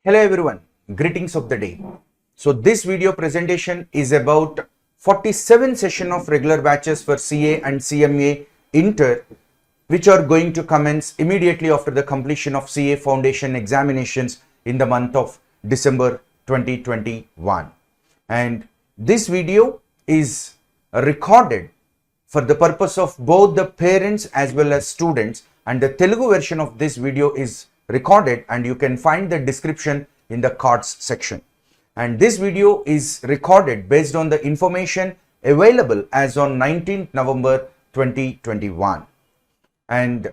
Hello everyone, greetings of the day. So this video presentation is about 47 session of regular batches for CA and CMA Inter, which are going to commence immediately after the completion of CA foundation examinations in the month of December 2021. And this video is recorded for the purpose of both the parents as well as students, and the Telugu version of this video is recorded and you can find the description in the cards section. And this video is recorded based on the information available as on 19th November 2021. And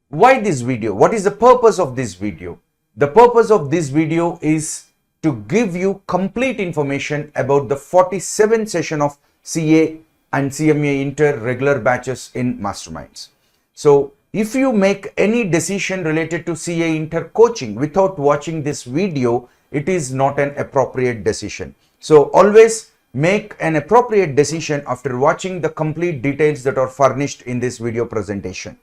why this video? What is the purpose of this video? The purpose of this video is to give you complete information about the 47 session of CA and CMA Inter regular batches in Masterminds. So if you make any decision related to CA Inter coaching without watching this video, it is not an appropriate decision. So always make an appropriate decision after watching the complete details that are furnished in this video presentation.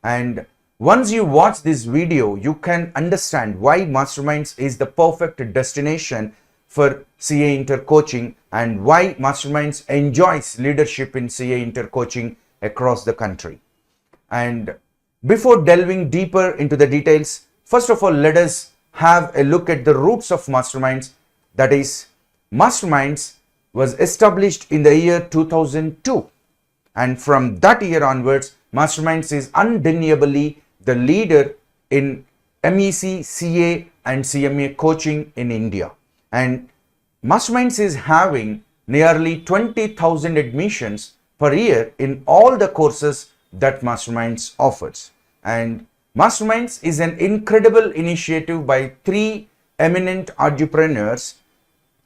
And once you watch this video, you can understand why Masterminds is the perfect destination for CA Inter coaching and why Masterminds enjoys leadership in CA Inter coaching across the country. And before delving deeper into the details, first of all, let us have a look at the roots of Masterminds. That is, Masterminds was established in the year 2002. And from that year onwards, Masterminds is undeniably the leader in MEC, CA and CMA coaching in India. And Masterminds is having nearly 20,000 admissions per year in all the courses that Masterminds offers. And Masterminds is an incredible initiative by three eminent entrepreneurs,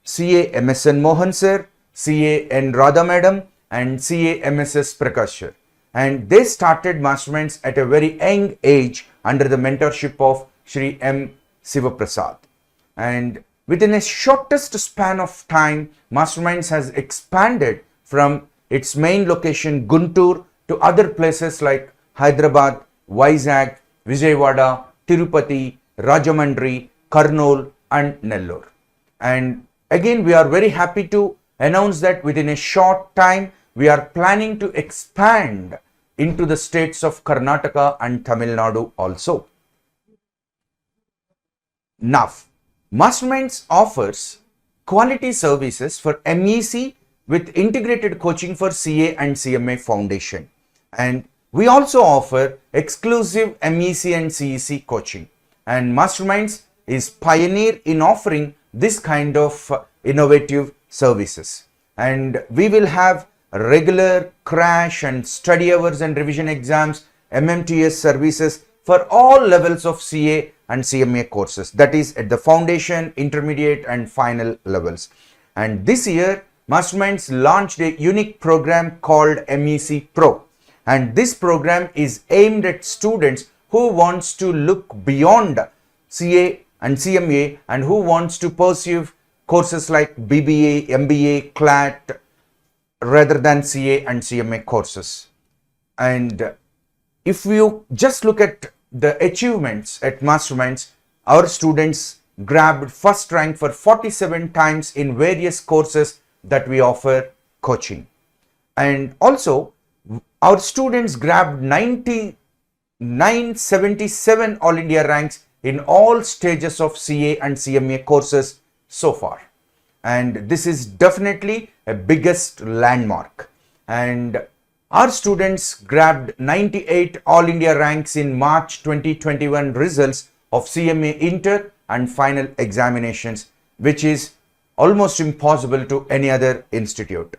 CA MSN Mohan sir, CA N Radha madam and CA MSS Prakash sir. And they started Masterminds at a very young age under the mentorship of Shri M. Sivaprasad. And within a shortest span of time, Masterminds has expanded from its main location Guntur to other places like Hyderabad, Vizag, Vijayawada, Tirupati, Rajamandri, Kurnool and Nellore. And again, we are very happy to announce that within a short time, we are planning to expand into the states of Karnataka and Tamil Nadu also. Now, Masterminds offers quality services for MEC with integrated coaching for CA and CMA foundation. And we also offer exclusive MEC and CEC coaching. And Masterminds is pioneer in offering this kind of innovative services. And we will have regular crash and study hours and revision exams, MMTS services for all levels of CA and CMA courses. That is at the foundation, intermediate and final levels. And this year, Masterminds launched a unique program called MEC Pro. And this program is aimed at students who wants to look beyond CA and CMA and who wants to pursue courses like BBA, MBA, CLAT rather than CA and CMA courses. And if you just look at the achievements at Masterminds, our students grabbed first rank for 47 times in various courses that we offer coaching. And also, our students grabbed 977 All India ranks in all stages of CA and CMA courses so far. And this is definitely a biggest landmark. And our students grabbed 98 All India ranks in March 2021 results of CMA Inter and final examinations, which is almost impossible to any other institute.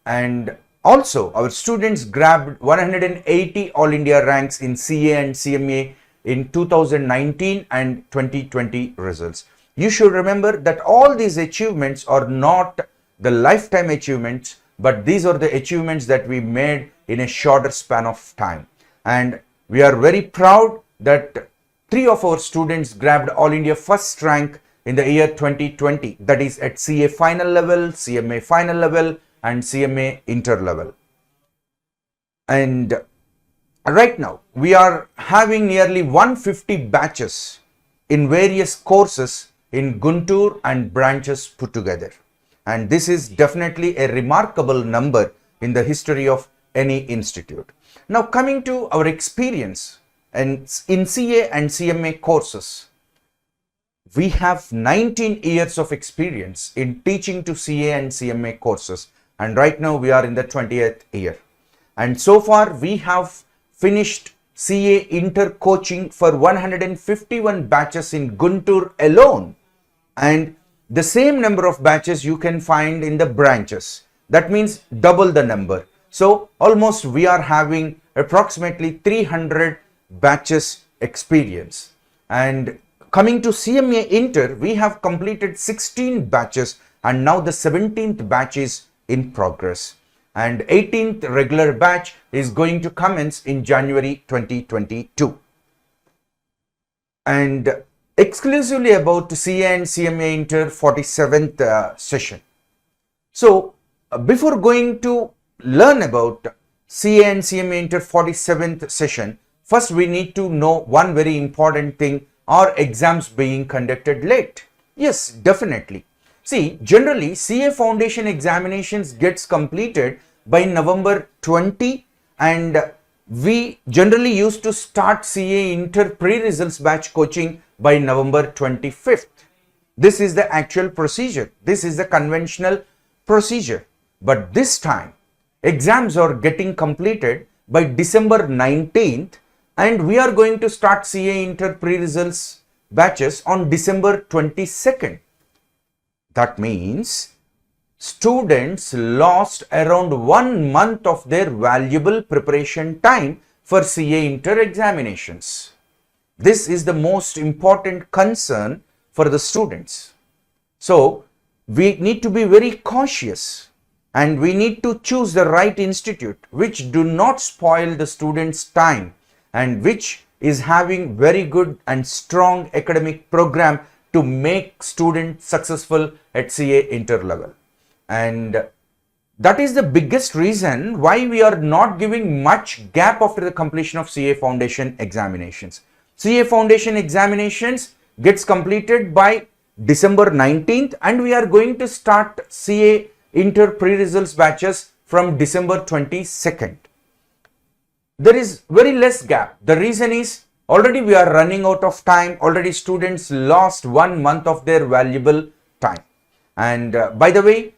And also, our students grabbed 180 All India ranks in CA and CMA in 2019 and 2020 results. You should remember that all these achievements are not the lifetime achievements, but these are the achievements that we made in a shorter span of time. And we are very proud that three of our students grabbed All India first rank in the year 2020, that is at CA final level, CMA final level and CMA Inter level. And right now we are having nearly 150 batches in various courses in Guntur and branches put together. And this is definitely a remarkable number in the history of any institute. Now coming to our experience in CA and CMA courses, we have 19 years of experience in teaching to CA and CMA courses, and right now we are in the 20th year. And so far we have finished CA Inter coaching for 151 batches in Guntur alone, and the same number of batches you can find in the branches. That means double the number. So almost we are having approximately 300 batches experience. And coming to CMA Inter, we have completed 16 batches and now the 17th batch is in progress. And 18th regular batch is going to commence in January 2022. And exclusively about CA and CMA Inter 47th session. So before going to learn about CA and CMA Inter 47th session, first we need to know one very important thing: are exams being conducted late? Yes, definitely. See, generally CA foundation examinations gets completed by November 20, and we generally used to start CA Inter pre-results batch coaching by November 25th. This is the actual procedure. This is the conventional procedure. But this time, exams are getting completed by December 19th, and we are going to start CA Inter pre-results batches on December 22nd. That means students lost around 1 month of their valuable preparation time for CA Inter examinations. This is the most important concern for the students. So we need to be very cautious, and we need to choose the right institute which do not spoil the students' time and which is having very good and strong academic program to make students successful at CA Inter level. And that is the biggest reason why we are not giving much gap after the completion of CA foundation examinations. CA foundation examinations gets completed by December 19th, and we are going to start CA Inter pre-results batches from December 22nd. There is very less gap. The reason is already we are running out of time. Already students lost 1 month of their valuable time. And by the way,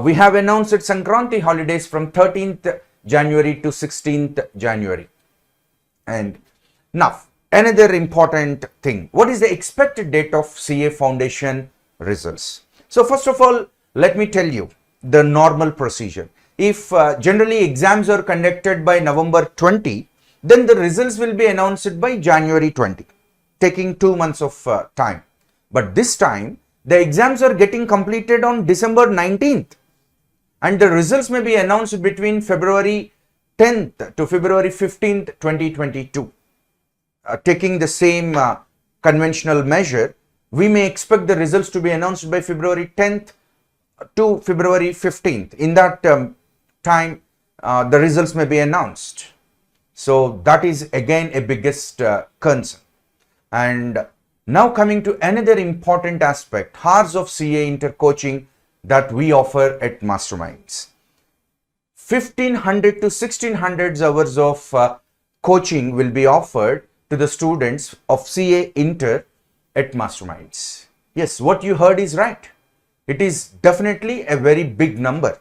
we have announced Sankranti holidays from 13th January to 16th January. And now, another important thing. What is the expected date of CA foundation results? So first of all, let me tell you the normal procedure. If generally exams are conducted by November 20, then the results will be announced by January 20, taking 2 months of time. But this time, the exams are getting completed on December 19th, and the results may be announced between February 10th to February 15th, 2022. Taking the same conventional measure, we may expect the results to be announced by February 10th to February 15th. In that time, the results may be announced. So that is again a biggest concern. And now coming to another important aspect, hours of CA Inter coaching that we offer at Masterminds. 1500 to 1600 hours of coaching will be offered to the students of CA Inter at Masterminds. Yes, what you heard is right. It is definitely a very big number.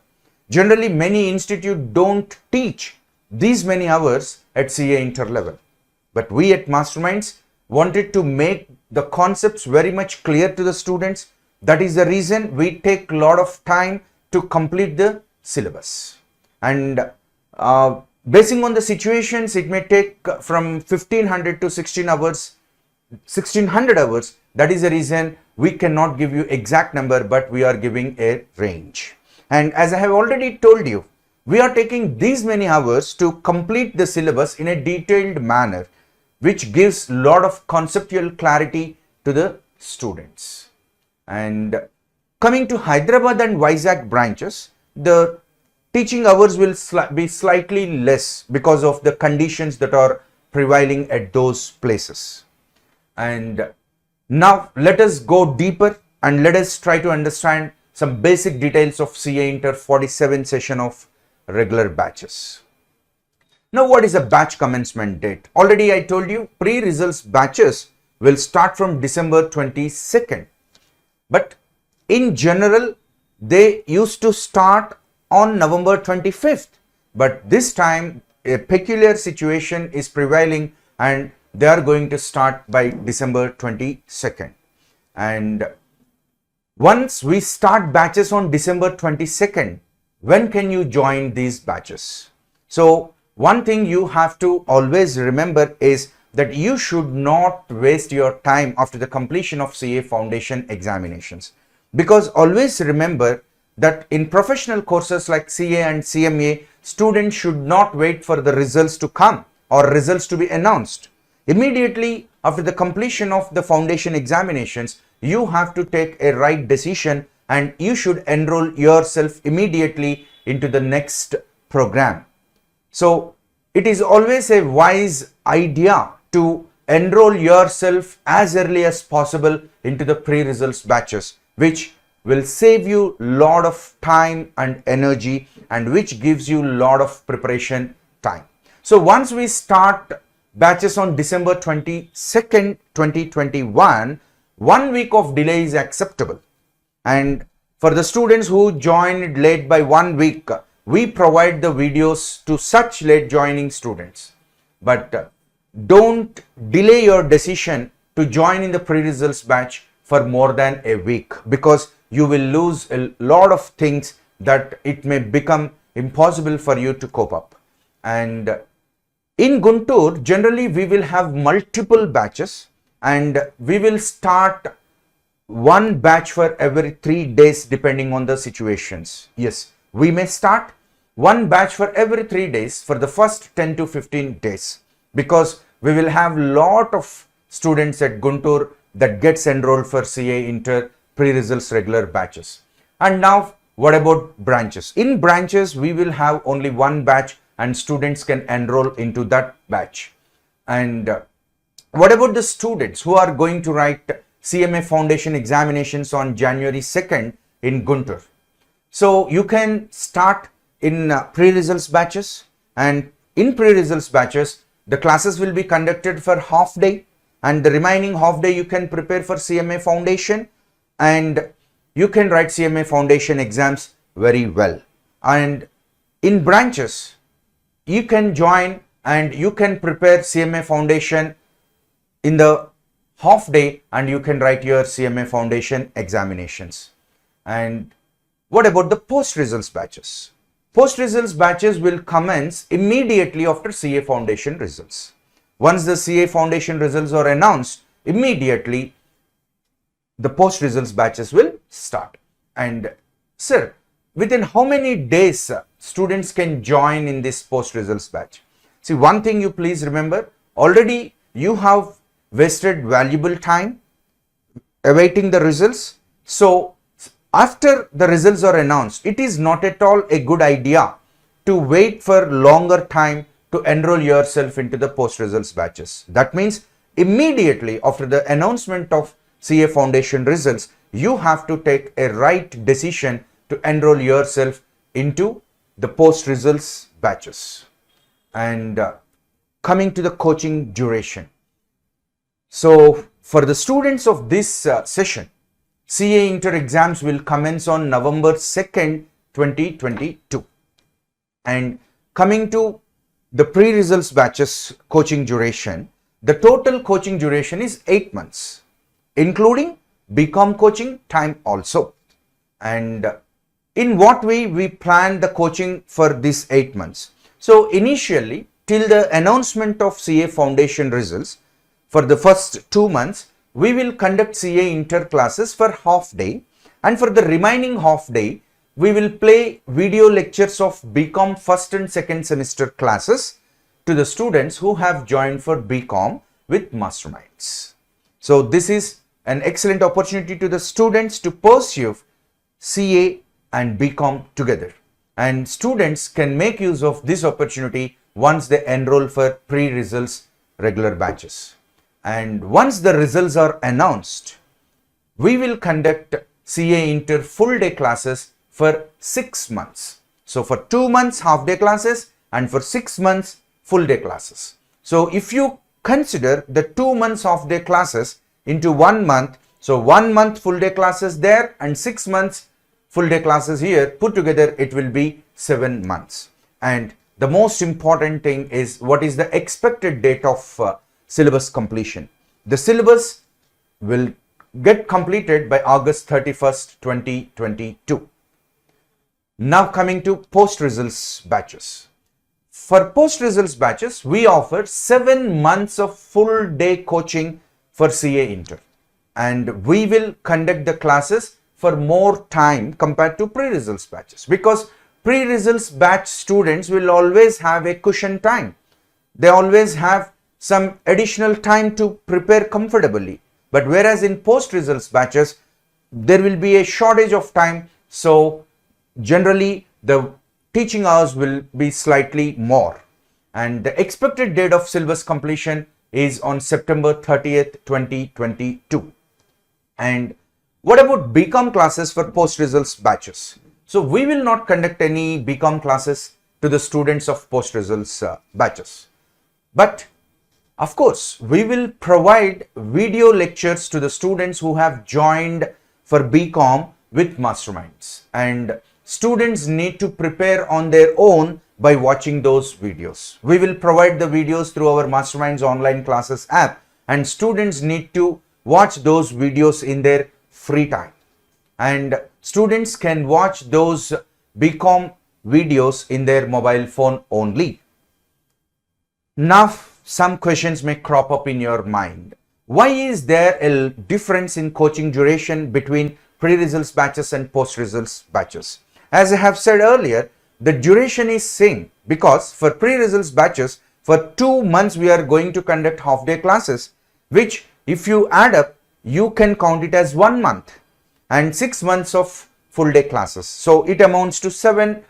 Generally, many institutes don't teach these many hours at CA Inter level. But we at Masterminds wanted to make the concepts very much clear to the students. That is the reason we take a lot of time to complete the syllabus. And basing on the situations, it may take from 1500 to 1600 hours. That is the reason we cannot give you exact number, but we are giving a range. And as I have already told you, we are taking these many hours to complete the syllabus in a detailed manner, which gives a lot of conceptual clarity to the students. And coming to Hyderabad and Vizag branches, the teaching hours will be slightly less because of the conditions that are prevailing at those places. And Now let us go deeper and let us try to understand some basic details of CA Inter 47 session of regular batches. Now what is a batch commencement date? Already I told you pre-results batches will start from December 22nd. But in general, they used to start on November 25th. But this time, a peculiar situation is prevailing and they are going to start by December 22nd. And once we start batches on December 22nd, when can you join these batches? So, one thing you have to always remember is that you should not waste your time after the completion of CA foundation examinations, because always remember that in professional courses like CA and CMA, students should not wait for the results to come or results to be announced. Immediately after the completion of the foundation examinations, you have to take a right decision and you should enroll yourself immediately into the next program. So it is always a wise idea to enroll yourself as early as possible into the pre-results batches, which will save you a lot of time and energy and which gives you a lot of preparation time. So once we start batches on December 22nd, 2021, 1 week of delay is acceptable. And for the students who joined late by 1 week, we provide the videos to such late joining students. But don't delay your decision to join in the pre-results batch for more than a week, because you will lose a lot of things that it may become impossible for you to cope up. And in Guntur, generally we will have multiple batches and we will start one batch for every 3 days depending on the situations. Yes, we may start one batch for every 3 days for the first 10 to 15 days, because we will have lot of students at Guntur that gets enrolled for CA Inter pre-results regular batches. And now what about branches? In branches, we will have only one batch and students can enroll into that batch. And what about the students who are going to write CMA foundation examinations on January 2nd in Guntur? So you can start in pre-results batches, and in pre-results batches, the classes will be conducted for half day, and the remaining half day you can prepare for CMA foundation and you can write CMA foundation exams very well. And in branches, you can join and you can prepare CMA foundation in the half day and you can write your CMA foundation examinations. And what about the post results batches? Post results batches will commence immediately after CA foundation results. Once the CA foundation results are announced, immediately the post results batches will start. And sir, within how many days students can join in this post results batch? See, one thing you please remember, already you have wasted valuable time awaiting the results. So after the results are announced, it is not at all a good idea to wait for longer time to enroll yourself into the post results batches. That means immediately after the announcement of CA foundation results, you have to take a right decision to enroll yourself into the post results batches. And coming to the coaching duration. So for the students of this session, CA Inter exams will commence on November 2nd, 2022. And coming to the pre-results batches coaching duration, the total coaching duration is 8 months, including BCom coaching time also. And in what way we plan the coaching for these 8 months? So initially, till the announcement of CA foundation results, for the first 2 months, we will conduct CA Inter classes for half day, and for the remaining half day, we will play video lectures of BCom first and second semester classes to the students who have joined for BCom with masterminds. So this is an excellent opportunity to the students to pursue CA and BCom together, and students can make use of this opportunity once they enroll for pre-results regular batches. And once the results are announced, we will conduct CA Inter full day classes for 6 months. So for 2 months half day classes and for 6 months full day classes. So if you consider the 2 months half day classes into 1 month, so 1 month full day classes there and 6 months full day classes here, put together it will be 7 months. And the most important thing is what is the expected date of syllabus completion. The syllabus will get completed by August 31st, 2022. Now coming to post results batches. For post results batches, we offer 7 months of full day coaching for CA Inter. And we will conduct the classes for more time compared to pre-results batches, because pre-results batch students will always have a cushion time. They always have some additional time to prepare comfortably. But whereas in post-results batches, there will be a shortage of time. So generally the teaching hours will be slightly more. And the expected date of syllabus completion is on September 30th, 2022. And what about BCom classes for post-results batches? So we will not conduct any BCom classes to the students of post-results batches. But of course, we will provide video lectures to the students who have joined for BCom with masterminds. And students need to prepare on their own by watching those videos. We will provide the videos through our Masterminds online classes app, and students need to watch those videos in their free time. And students can watch those BCom videos in their mobile phone only. Now, some questions may crop up in your mind. Why is there a difference in coaching duration between pre-results batches and post-results batches? As I have said earlier, the duration is same, because for pre-results batches, for 2 months we are going to conduct half-day classes, which if you add up, you can count it as 1 month, and 6 months of full-day classes. So it amounts to 7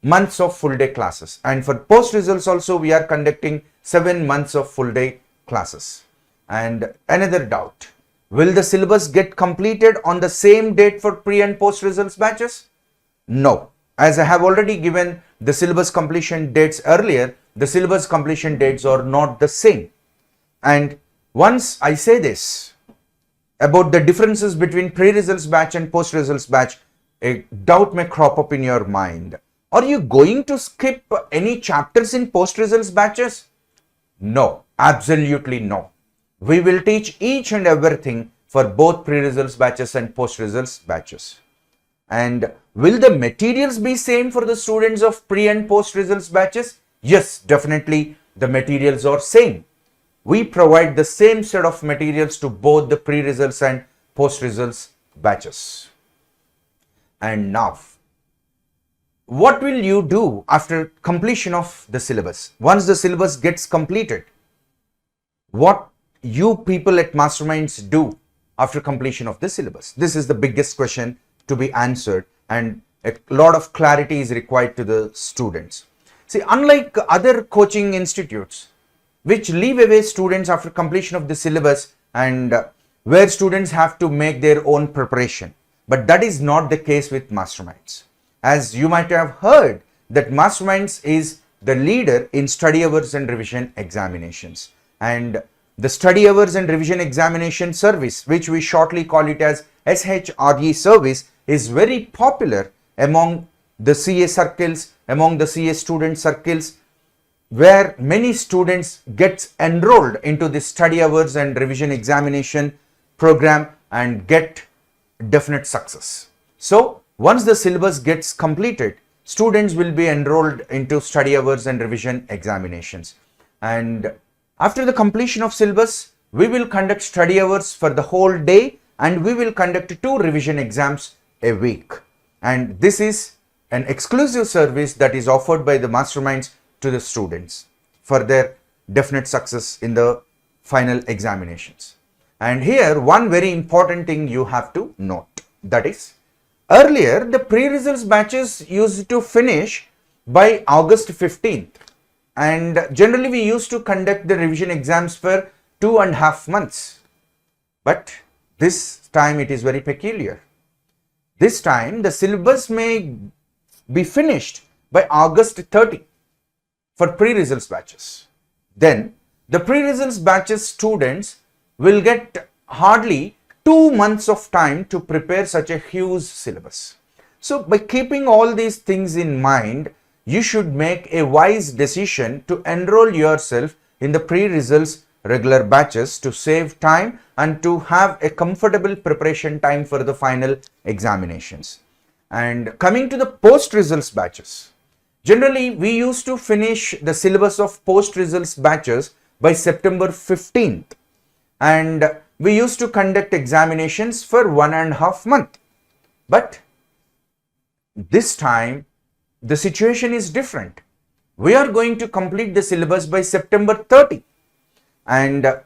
months of full-day classes. And for post-results also, we are conducting 7 months of full-day classes. And another doubt, will the syllabus get completed on the same date for pre and post-results batches? No. As I have already given the syllabus completion dates earlier, the syllabus completion dates are not the same. And once I say this about the differences between pre-results batch and post-results batch, a doubt may crop up in your mind. Are you going to skip any chapters in post-results batches? No, absolutely no. We will teach each and everything for both pre-results batches and post-results batches. And will the materials be same for the students of pre and post-results batches? Yes, definitely the materials are same. We provide the same set of materials to both the pre-results and post-results batches. And now, what will you do after completion of the syllabus? Once the syllabus gets completed, what you people at Masterminds do after completion of the syllabus? This is the biggest question to be answered, and a lot of clarity is required to the students. See, unlike other coaching institutes which leave away students after completion of the syllabus and where students have to make their own preparation, but that is not the case with Masterminds. As you might have heard that Masterminds is the leader in study hours and revision examinations, and the study hours and revision examination service, which we shortly call it as SHRE service, is very popular among the CA circles, among the CA student circles, where many students get enrolled into the study hours and revision examination program and get definite success. So once the syllabus gets completed, students will be enrolled into study hours and revision examinations. And after the completion of syllabus, we will conduct study hours for the whole day, and we will conduct 2 revision exams a week. And this is an exclusive service that is offered by the Masterminds to the students for their definite success in the final examinations. And here, one very important thing you have to note, that is, earlier the pre-results batches used to finish by August 15th, and generally we used to conduct the revision exams for 2.5 months. But this time it is very peculiar. This time the syllabus may be finished by August 30 for pre-results batches. Then the pre-results batches students will get hardly 2 months of time to prepare such a huge syllabus. So by keeping all these things in mind, you should make a wise decision to enroll yourself in the pre-results regular batches to save time and to have a comfortable preparation time for the final examinations. And coming to the post-results batches, generally we used to finish the syllabus of post-results batches by September 15th, and we used to conduct examinations for 1.5 months. But this time the situation is different. We are going to complete the syllabus by September 30, and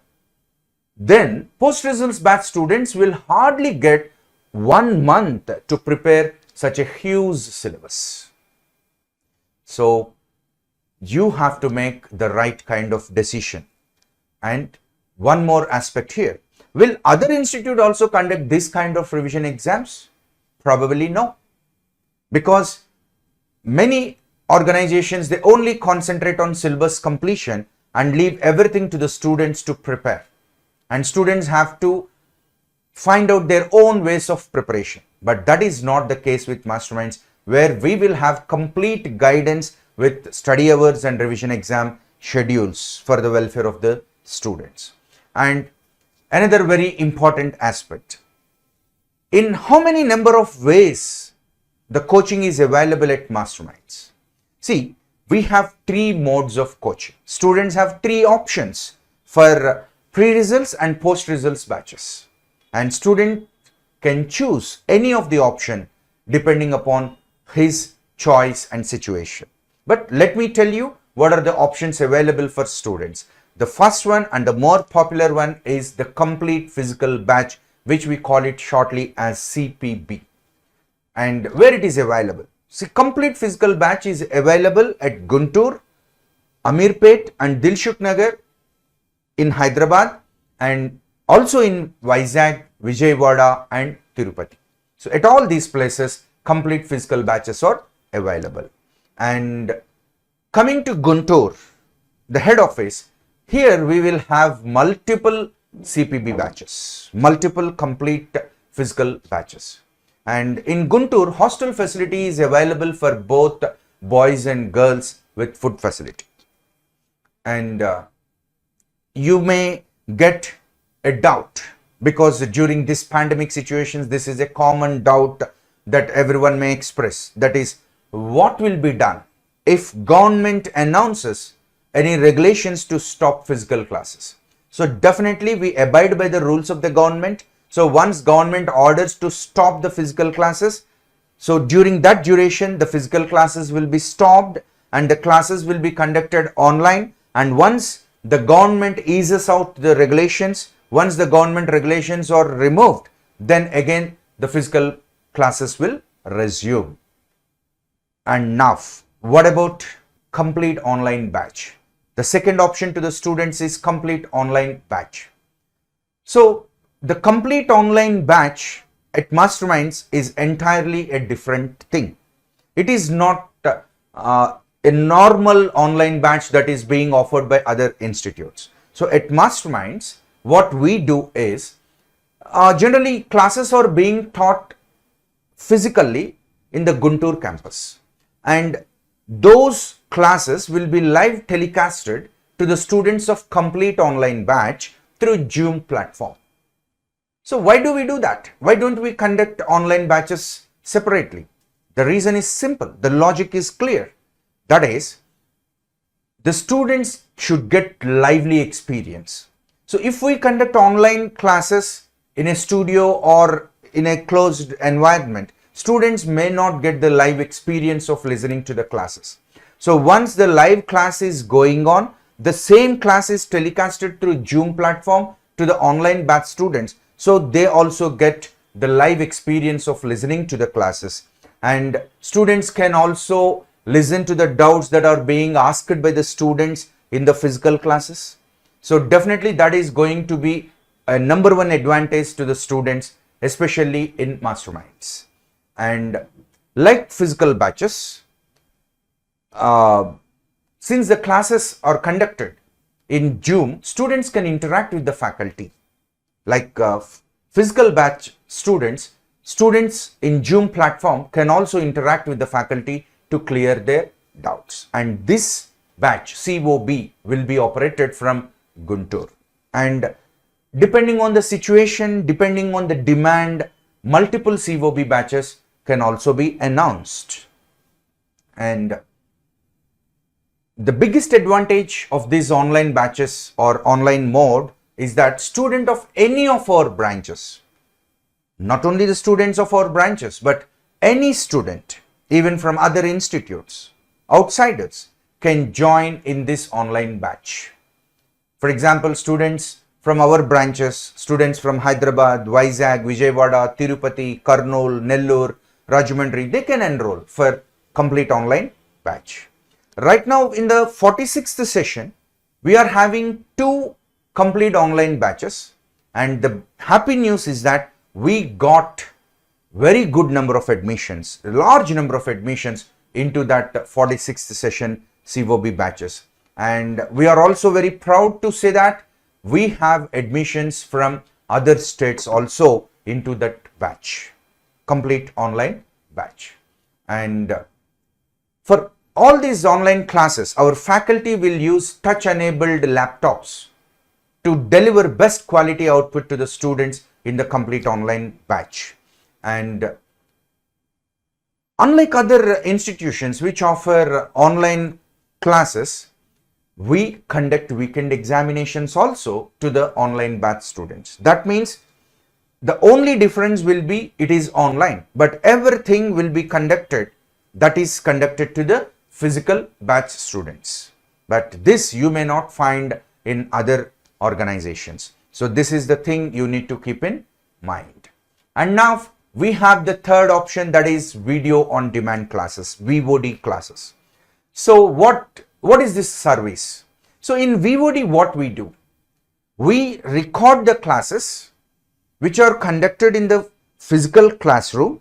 then post-results batch students will hardly get 1 month to prepare such a huge syllabus. So you have to make the right kind of decision. And one more aspect here. Will other institute also conduct this kind of revision exams? Probably no. Because many organizations, they only concentrate on syllabus completion and leave everything to the students to prepare. And students have to find out their own ways of preparation. But that is not the case with Masterminds, where we will have complete guidance with study hours and revision exam schedules for the welfare of the students. And another very important aspect, in how many number of ways the coaching is available at Masterminds? See, we have 3 modes of coaching. Students have 3 options for pre-results and post-results batches, and student can choose any of the option depending upon his choice and situation. But let me tell you what are the options available for students. The first one and the more popular one is the complete physical batch, which we call it shortly as CPB. And where it is available? See, complete physical batch is available at Guntur, Amirpet and Dilshuk Nagar in Hyderabad, and also in Vizag, Vijayawada and Tirupati. So at all these places, complete physical batches are available. And coming to Guntur, the head office, here we will have multiple CPB batches, multiple complete physical batches. And in Guntur, hostel facility is available for both boys and girls with food facility. And you may get a doubt, because during this pandemic situations, this is a common doubt that everyone may express. That is, what will be done if government announces any regulations to stop physical classes? So definitely we abide by the rules of the government. So once government orders to stop the physical classes, so during that duration, the physical classes will be stopped and the classes will be conducted online. And once the government eases out the regulations, once the government regulations are removed, then again the physical classes will resume. And now, what about complete online batch? The second option to the students is complete online batch. So the complete online batch at Masterminds is entirely a different thing. It is not a normal online batch that is being offered by other institutes. So at Masterminds, what we do is, generally classes are being taught physically in the Guntur campus, and those classes will be live telecasted to the students of complete online batch through Zoom platform. So why do we do that? Why don't we conduct online batches separately? The reason is simple. The logic is clear. That is, the students should get lively experience. So if we conduct online classes in a studio or in a closed environment, students may not get the live experience of listening to the classes. So once the live class is going on, the same class is telecasted through Zoom platform to the online batch students. So they also get the live experience of listening to the classes, and students can also listen to the doubts that are being asked by the students in the physical classes. So definitely that is going to be a number one advantage to the students, especially in masterminds. And like physical batches, since the classes are conducted in Zoom, students can interact with the faculty. Like physical batch students in Zoom platform can also interact with the faculty to clear their doubts. And this batch COB will be operated from Guntur. And depending on the situation, depending on the demand, multiple COB batches can also be announced. And the biggest advantage of these online batches or online mode is that student of any of our branches, not only the students of our branches, but any student, even from other institutes, outsiders, can join in this online batch. For example, students from our branches, students from Hyderabad, Vizag, Vijayawada, Tirupati, Kurnool, Nellore, Rajahmundry, they can enroll for complete online batch. Right now in the 46th session, we are having 2 complete online batches, and the happy news is that we got very good number of admissions, a large number of admissions into that 46th session COB batches. And we are also very proud to say that we have admissions from other states also into that batch, complete online batch. And for all these online classes, our faculty will use touch-enabled laptops to deliver best quality output to the students in the complete online batch. And unlike other institutions which offer online classes, we conduct weekend examinations also to the online batch students. That means the only difference will be it is online, but everything will be conducted to the physical batch students. But this you may not find in other organizations. So this is the thing you need to keep in mind. And now we have the third option, that is video on demand classes, VOD classes. So what is this service? So in VOD, what we do? We record the classes which are conducted in the physical classroom,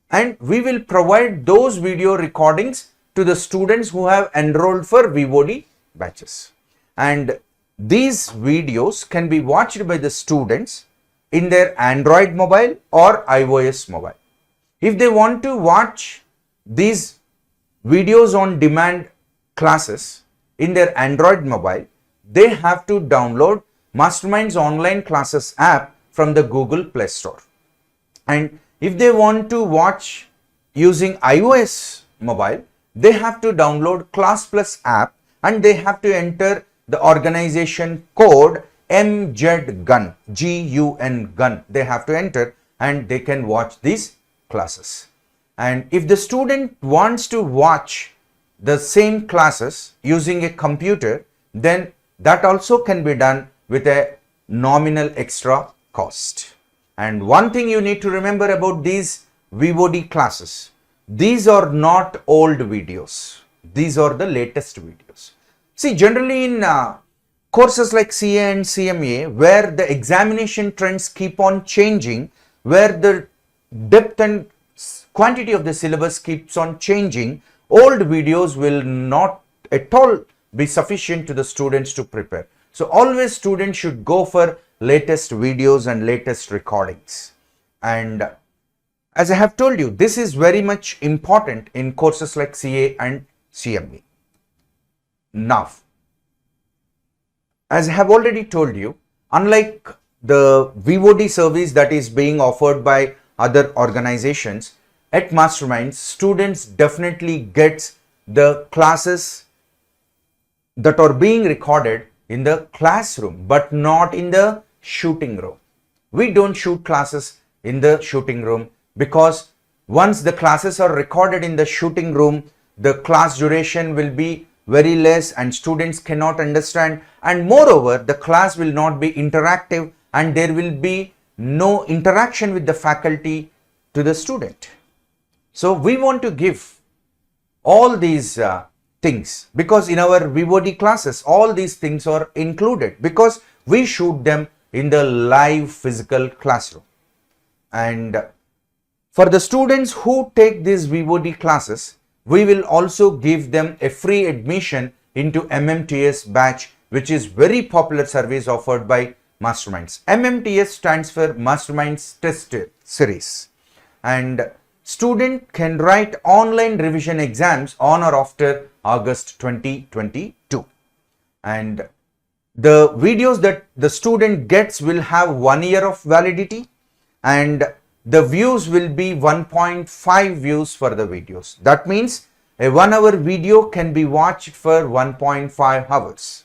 and we will provide those video recordings to the students who have enrolled for VOD batches. And these videos can be watched by the students in their Android mobile or iOS mobile. If they want to watch these videos on demand classes in their Android mobile, they have to download Mastermind's online classes app from the Google Play Store. And if they want to watch using iOS mobile, they have to download Class Plus app and they have to enter the organization code MJGUN, G-U-N, GUN. They have to enter and they can watch these classes. And if the student wants to watch the same classes using a computer, then that also can be done with a nominal extra cost. And one thing you need to remember about these VOD classes, these are not old videos. These are the latest videos. See, generally in courses like CA and CMA, where the examination trends keep on changing, where the depth and quantity of the syllabus keeps on changing, old videos will not at all be sufficient to the students to prepare. So always students should go for latest videos and latest recordings. And as I have told you, this is very much important in courses like CA and CMA. Now, as I have already told you, unlike the VOD service that is being offered by other organizations, at Masterminds, students definitely get the classes that are being recorded in the classroom, but not in the shooting room. We don't shoot classes in the shooting room because once the classes are recorded in the shooting room, the class duration will be very less and students cannot understand, and moreover the class will not be interactive and there will be no interaction with the faculty to the student. So we want to give all these things, because in our VOD classes all these things are included because we shoot them in the live physical classroom. And for the students who take these VOD classes, we will also give them a free admission into MMTS batch, which is very popular service offered by Masterminds. MMTS stands for Masterminds Test Series, and student can write online revision exams on or after August 2022. And the videos that the student gets will have 1 year of validity, and the views will be 1.5 views for the videos. That means a 1 hour video can be watched for 1.5 hours.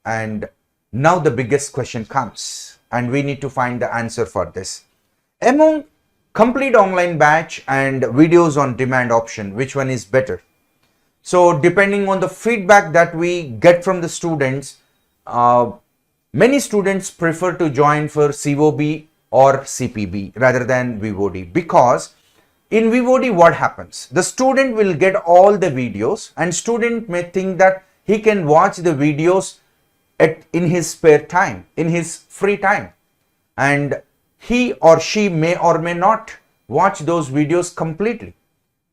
And now the biggest question comes, and we need to find the answer for this. Among complete online batch and videos on demand option, which one is better? So depending on the feedback that we get from the students, many students prefer to join for COB or CPB rather than VOD, because in VOD what happens? The student will get all the videos, and student may think that he can watch the videos in his spare time, in his free time, and he or she may or may not watch those videos completely.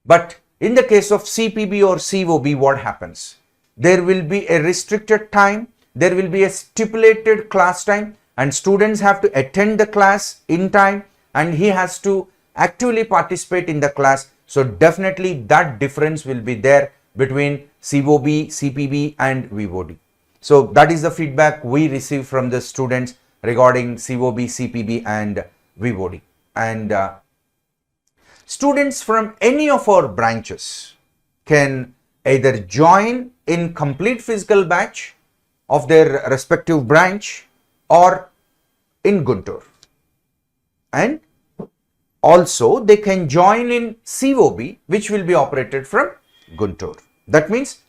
But in the case of CPB or COB, what happens? There will be a restricted time, there will be a stipulated class time, and students have to attend the class in time, and he has to actively participate in the class. So definitely that difference will be there between COB, CPB and VOD. So that is the feedback we receive from the students regarding COB, CPB and VOD. And students from any of our branches can either join in complete physical batch of their respective branch or in Guntur, and also they can join in COB, which will be operated from Guntur. That means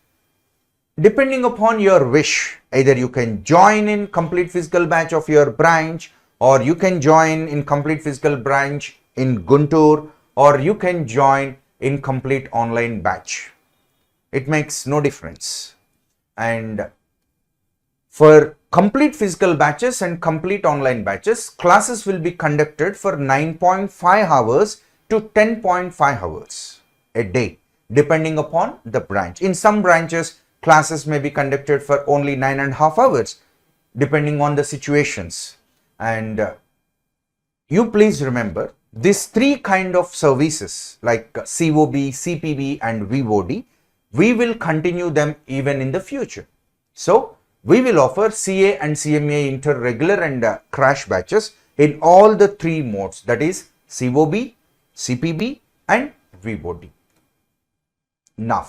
depending upon your wish, either you can join in complete physical batch of your branch, or you can join in complete physical branch in Guntur, or you can join in complete online batch. It makes no difference. And for complete physical batches and complete online batches, classes will be conducted for 9.5 hours to 10.5 hours a day, depending upon the branch. In some branches, classes may be conducted for only 9.5 hours, depending on the situations. And you please remember, these three kind of services like COB, CPB and VOD, we will continue them even in the future. So we will offer CA and CMA Inter regular and crash batches in all the three modes, that is COB, CPB and VOD. Now,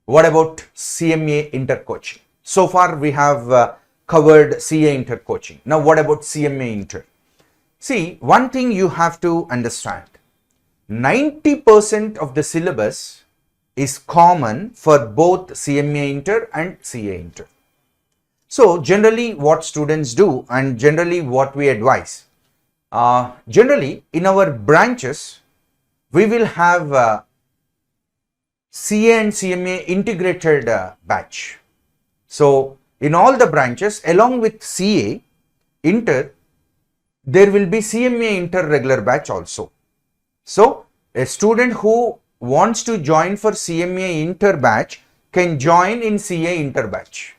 what about CMA Inter coaching? So far we have covered CA Inter coaching. Now what about CMA Inter? See, one thing you have to understand, 90% of the syllabus is common for both CMA Inter and CA Inter. So generally what students do, and generally what we advise, generally in our branches we will have CA and CMA integrated batch. So in all the branches along with CA Inter, there will be CMA Inter regular batch also. So a student who wants to join for CMA Inter batch can join in CA Inter batch.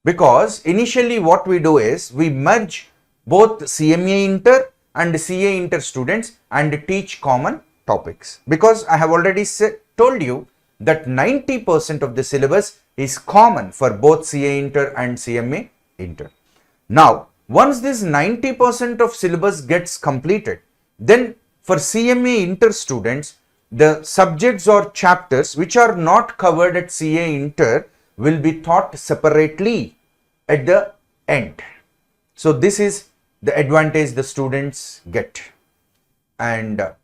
Because initially what we do is we merge both CMA Inter and CA Inter students and teach common topics. Because I have already told you that 90% of the syllabus is common for both CA Inter and CMA Inter. Now, once this 90% of syllabus gets completed, then for CMA Inter students, the subjects or chapters which are not covered at CA Inter will be taught separately at the end. So this is the advantage the students get. And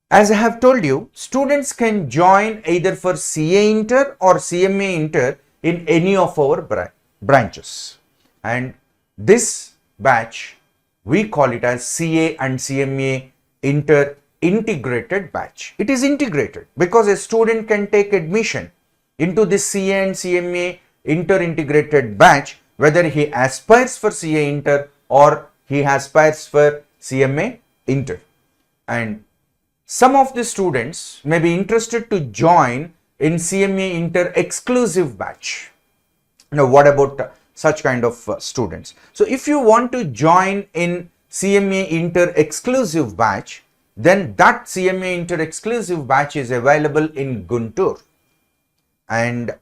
as I have told you, students can join either for CA Inter or CMA Inter in any of our branches. And this batch, we call it as CA and CMA Inter integrated batch. It is integrated because a student can take admission into this CA and CMA Inter integrated batch whether he aspires for CA Inter or he aspires for CMA Inter. And some of the students may be interested to join in CMA Inter exclusive batch. Now, what about such kind of students? So, if you want to join in CMA Inter exclusive batch, then that CMA Inter exclusive batch is available in Guntur. And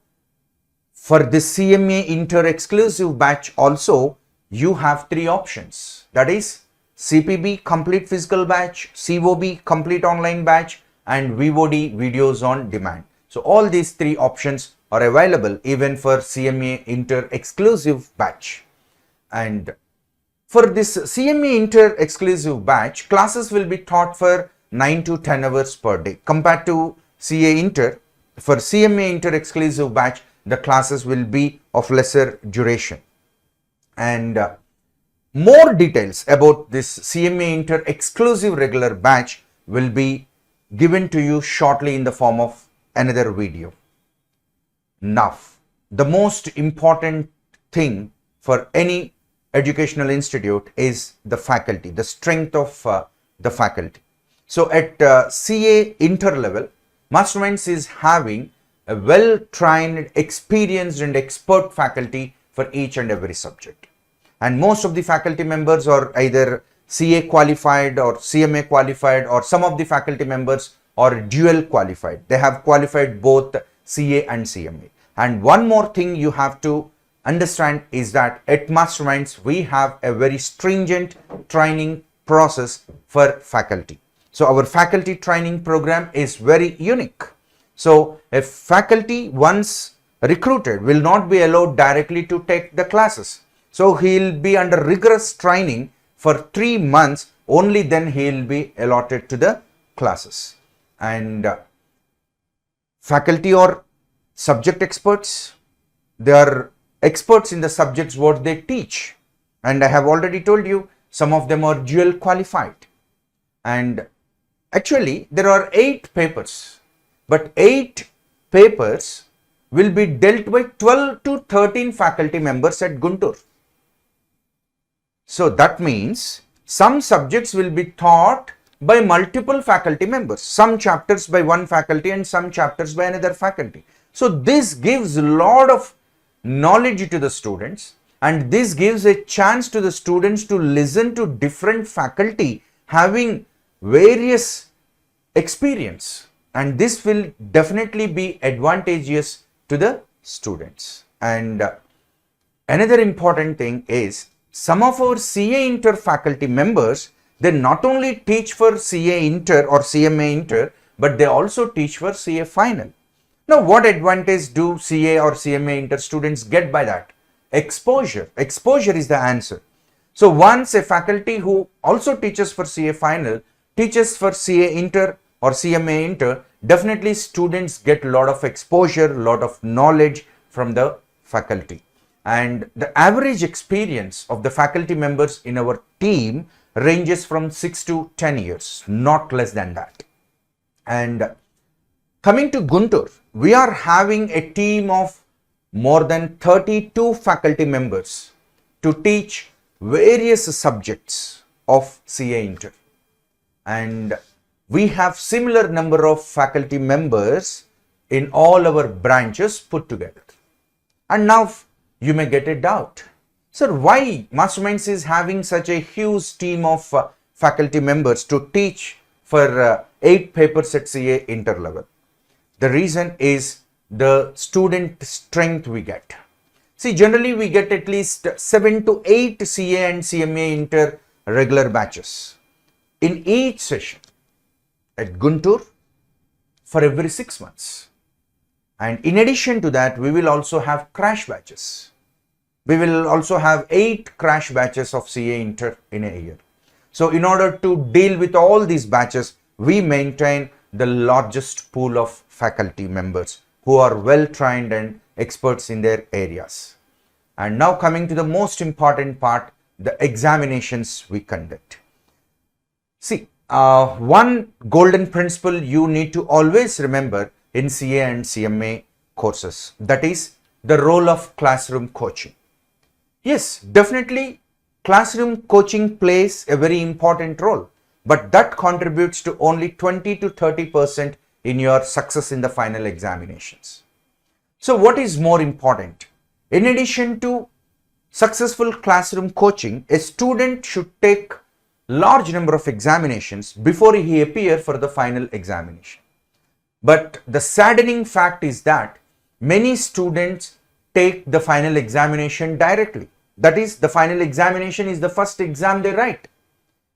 for this CMA Inter exclusive batch also, you have three options. That is CPB complete physical batch, COB complete online batch, and VOD videos on demand. So all these three options are available even for CMA Inter exclusive batch. And for this CMA Inter exclusive batch, classes will be taught for 9 to 10 hours per day. Compared to CA Inter, for CMA Inter exclusive batch, the classes will be of lesser duration. And more details about this CMA Inter exclusive regular batch will be given to you shortly in the form of another video. Now, the most important thing for any educational institute is the faculty, the strength of the faculty. So at CA Inter level, Masterminds is having a well-trained, experienced and expert faculty for each and every subject. And most of the faculty members are either CA qualified or CMA qualified, or some of the faculty members are dual qualified. They have qualified both CA and CMA. And one more thing you have to understand is that at Masterminds, we have a very stringent training process for faculty. So our faculty training program is very unique. So a faculty once recruited will not be allowed directly to take the classes. So he will be under rigorous training for 3 months, only then he will be allotted to the classes. And faculty are subject experts. They are experts in the subjects what they teach. And I have already told you, some of them are dual qualified. And actually, there are 8 papers, but 8 papers will be dealt by 12 to 13 faculty members at Guntur. So that means some subjects will be taught by multiple faculty members, some chapters by one faculty and some chapters by another faculty. So this gives a lot of knowledge to the students, and this gives a chance to the students to listen to different faculty having various experience, and this will definitely be advantageous to the students. And another important thing is, some of our CA Inter faculty members, they not only teach for CA Inter or CMA Inter, but they also teach for CA Final. Now, what advantage do CA or CMA Inter students get by that? Exposure. Exposure is the answer. So once a faculty who also teaches for CA Final teaches for CA Inter or CMA Inter, definitely students get a lot of exposure, a lot of knowledge from the faculty. And the average experience of the faculty members in our team ranges from 6 to 10 years, not less than that. And coming to Guntur, we are having a team of more than 32 faculty members to teach various subjects of CA Inter. And we have similar number of faculty members in all our branches put together. And now you may get a doubt. Sir, why Masterminds is having such a huge team of faculty members to teach for 8 papers at CA Inter level? The reason is the student strength we get. See, generally we get at least 7 to 8 CA and CMA Inter regular batches in each session at Guntur for every 6 months. And in addition to that, we will also have crash batches. We will also have 8 crash batches of CA Inter in a year. So in order to deal with all these batches, we maintain the largest pool of faculty members who are well trained and experts in their areas. And now coming to the most important part, the examinations we conduct. See, one golden principle you need to always remember in CA and CMA courses, that is the role of classroom coaching. Yes, definitely classroom coaching plays a very important role, but that contributes to only 20 to 30% in your success in the final examinations. So what is more important? In addition to successful classroom coaching, a student should take large number of examinations before he appear for the final examination. But the saddening fact is that many students take the final examination directly. That is, the final examination is the first exam they write,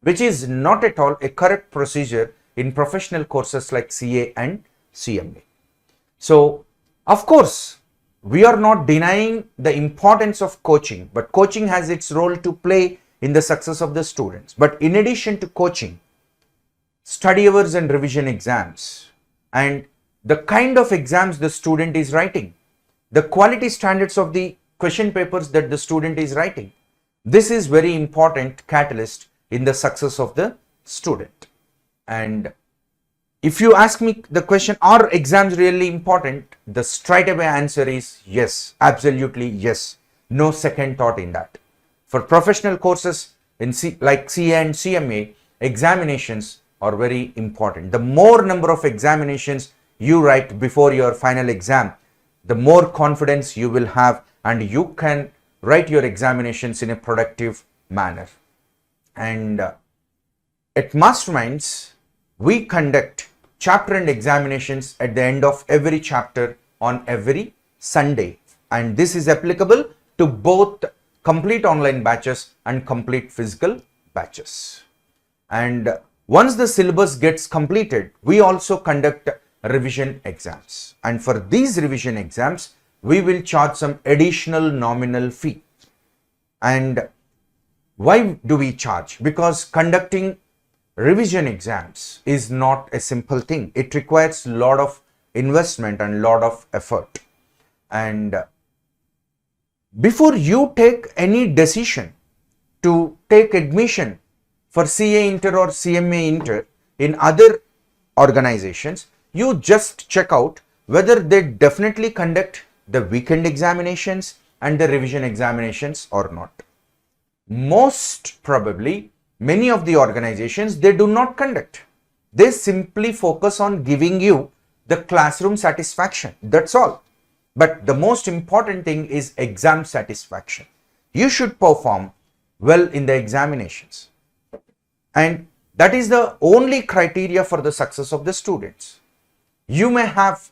which is not at all a correct procedure in professional courses like CA and CMA. So, of course, we are not denying the importance of coaching, but coaching has its role to play in the success of the students. But in addition to coaching, study hours and revision exams, and the kind of exams the student is writing, the quality standards of the question papers that the student is writing, this is very important catalyst in the success of the student. And if you ask me the question, are exams really important? The straightaway answer is yes, absolutely yes. No second thought in that. For professional courses like CA and CMA, examinations are very important. The more number of examinations you write before your final exam, the more confidence you will have, and you can write your examinations in a productive manner. And at Masterminds, we conduct chapter and examinations at the end of every chapter on every Sunday, and this is applicable to both complete online batches and complete physical batches. And once the syllabus gets completed, we also conduct revision exams, and for these revision exams we will charge some additional nominal fee. And why do we charge? Because conducting revision exams is not a simple thing. It requires a lot of investment and lot of effort. And before you take any decision to take admission for CA Inter or CMA Inter in other organizations, you just check out whether they definitely conduct the weekend examinations and the revision examinations or not. Most probably, many of the organizations, they do not conduct. They simply focus on giving you the classroom satisfaction. That's all. But the most important thing is exam satisfaction. You should perform well in the examinations. And that is the only criteria for the success of the students. You may have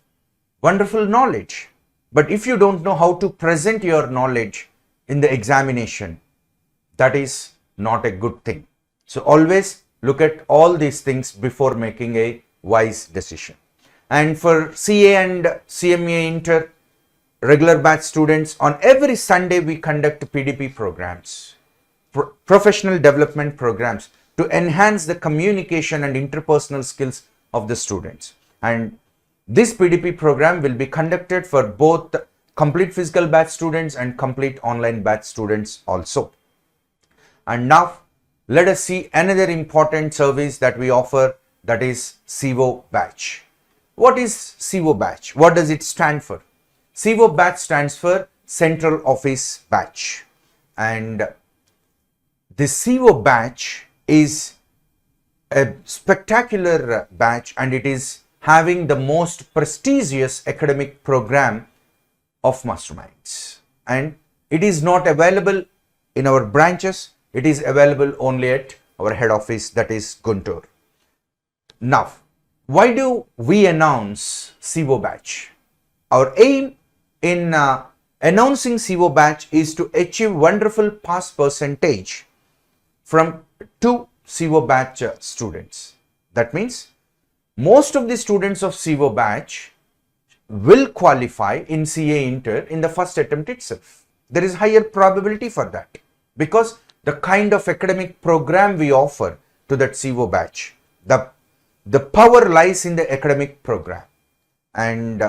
wonderful knowledge, but if you don't know how to present your knowledge in the examination, that is not a good thing. So always look at all these things before making a wise decision. And for CA and CMA Inter regular batch students, on every Sunday we conduct PDP programs, professional development programs, to enhance the communication and interpersonal skills of the students. And this PDP program will be conducted for both complete physical batch students and complete online batch students also. And now let us see another important service that we offer, that is CVO batch. What is CVO batch? What does it stand for? CVO batch stands for Central Office Batch, and this CVO batch is a spectacular batch, and it is having the most prestigious academic program of Masterminds, and it is not available in our branches. It is available only at our head office, that is Guntur. Now, why do we announce CVO batch? Our aim in announcing CVO batch is to achieve wonderful pass percentage from 2 CVO batch students. That means most of the students of CVO batch will qualify in CA Inter in the first attempt itself. There is higher probability for that because the kind of academic program we offer to that CVO batch, the power lies in the academic program. And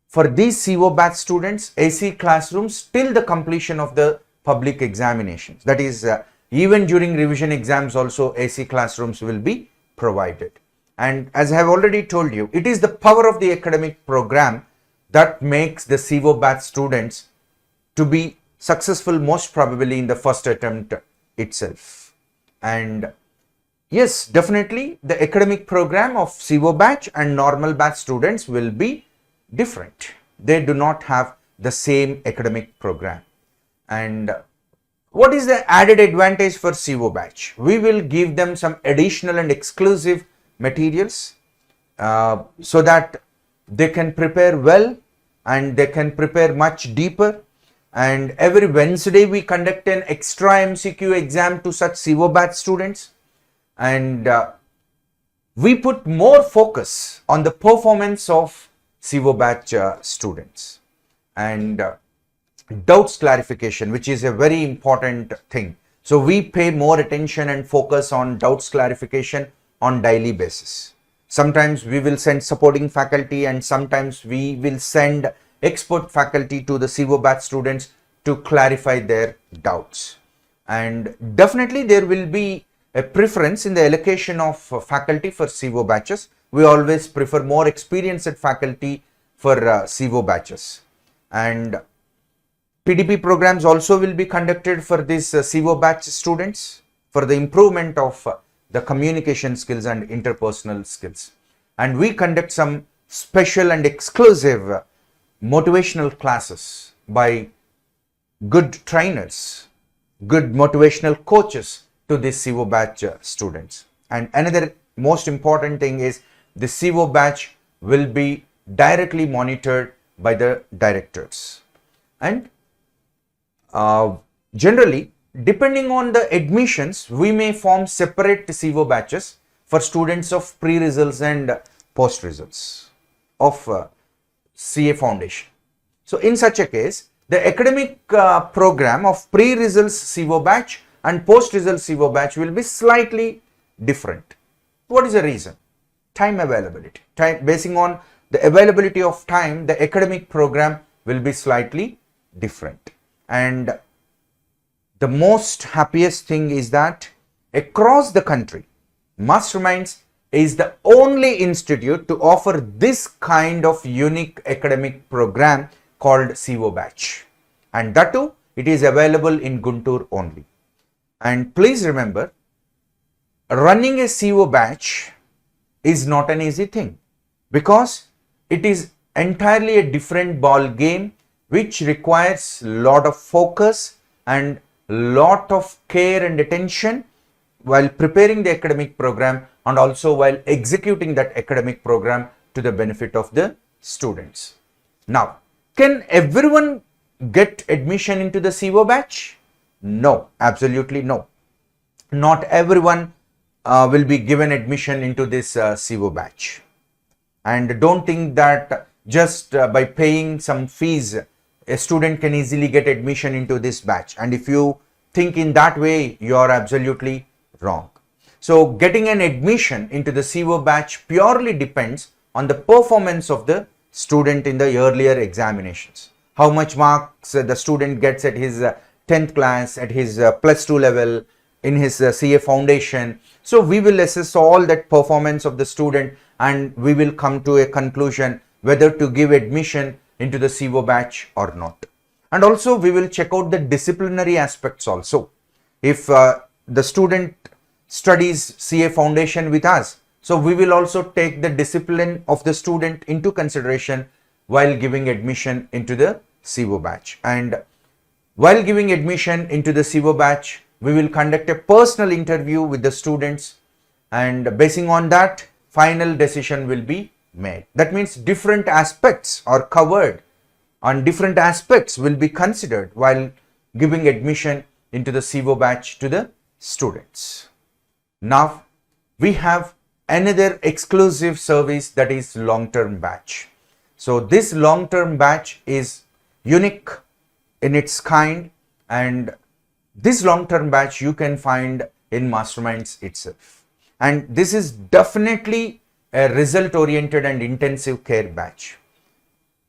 for these CVO batch students, AC classrooms till the completion of the public examinations, that is even during revision exams also AC classrooms will be provided. And as I have already told you, it is the power of the academic program that makes the CVO batch students to be successful most probably in the first attempt itself. And yes, definitely the academic program of CVO batch and normal batch students will be different. They do not have the same academic program. And what is the added advantage for CVO batch? We will give them some additional and exclusive materials so that they can prepare well and they can prepare much deeper. And every Wednesday we conduct an extra MCQ exam to such CVO batch students, and we put more focus on the performance of CVO batch students and doubts clarification, which is a very important thing. So we pay more attention and focus on doubts clarification on daily basis. Sometimes we will send supporting faculty and sometimes we will send expert faculty to the CVO batch students to clarify their doubts. And definitely there will be a preference in the allocation of faculty for CVO batches. We always prefer more experienced faculty for CVO batches. And PDP programs also will be conducted for these CVO batch students for the improvement of the communication skills and interpersonal skills. And we conduct some special and exclusive motivational classes by good trainers, good motivational coaches to these CVO batch students. And another most important thing is the CVO batch will be directly monitored by the directors. And generally, depending on the admissions, we may form separate CVO batches for students of pre-results and post-results of CA Foundation. So in such a case, the academic program of pre-results CVO batch and post-results CVO batch will be slightly different. What is the reason? Time availability. Basing on the availability of time, the academic program will be slightly different. And the most happiest thing is that across the country, Masterminds is the only institute to offer this kind of unique academic program called CVO batch. And that too, it is available in Guntur only. And please remember, running a CVO batch is not an easy thing because it is entirely a different ball game which requires lot of focus and lot of care and attention while preparing the academic program and also while executing that academic program to the benefit of the students. Now, can everyone get admission into the CVO batch? No, absolutely no. Not everyone will be given admission into this CVO batch. And don't think that just by paying some fees, a student can easily get admission into this batch. And if you think in that way, you are absolutely wrong. So getting an admission into the CVO batch purely depends on the performance of the student in the earlier examinations. How much marks the student gets at his 10th class, at his plus 2 level, in his CA Foundation. So we will assess all that performance of the student and we will come to a conclusion whether to give admission into the CVO batch or not. And also we will check out the disciplinary aspects also. If the student studies CA Foundation with us, so we will also take the discipline of the student into consideration while giving admission into the CVO batch. And while giving admission into the CVO batch, we will conduct a personal interview with the students, and basing on that, final decision will be made. That means different aspects are covered and different aspects will be considered while giving admission into the CVO batch to the students. Now, we have another exclusive service, that is long-term batch. So this long-term batch is unique in its kind, and this long-term batch you can find in Masterminds itself. And this is definitely a result-oriented and intensive care batch.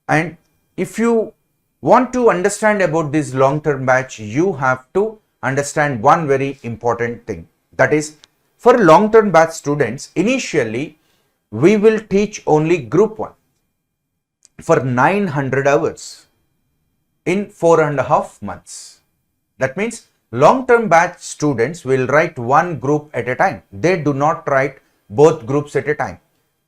And if you want to understand about this long-term batch, you have to understand one very important thing. That is, For long-term batch students, initially we will teach only group 1 for 900 hours in 4.5 months. That means long-term batch students will write one group at a time. They do not write both groups at a time.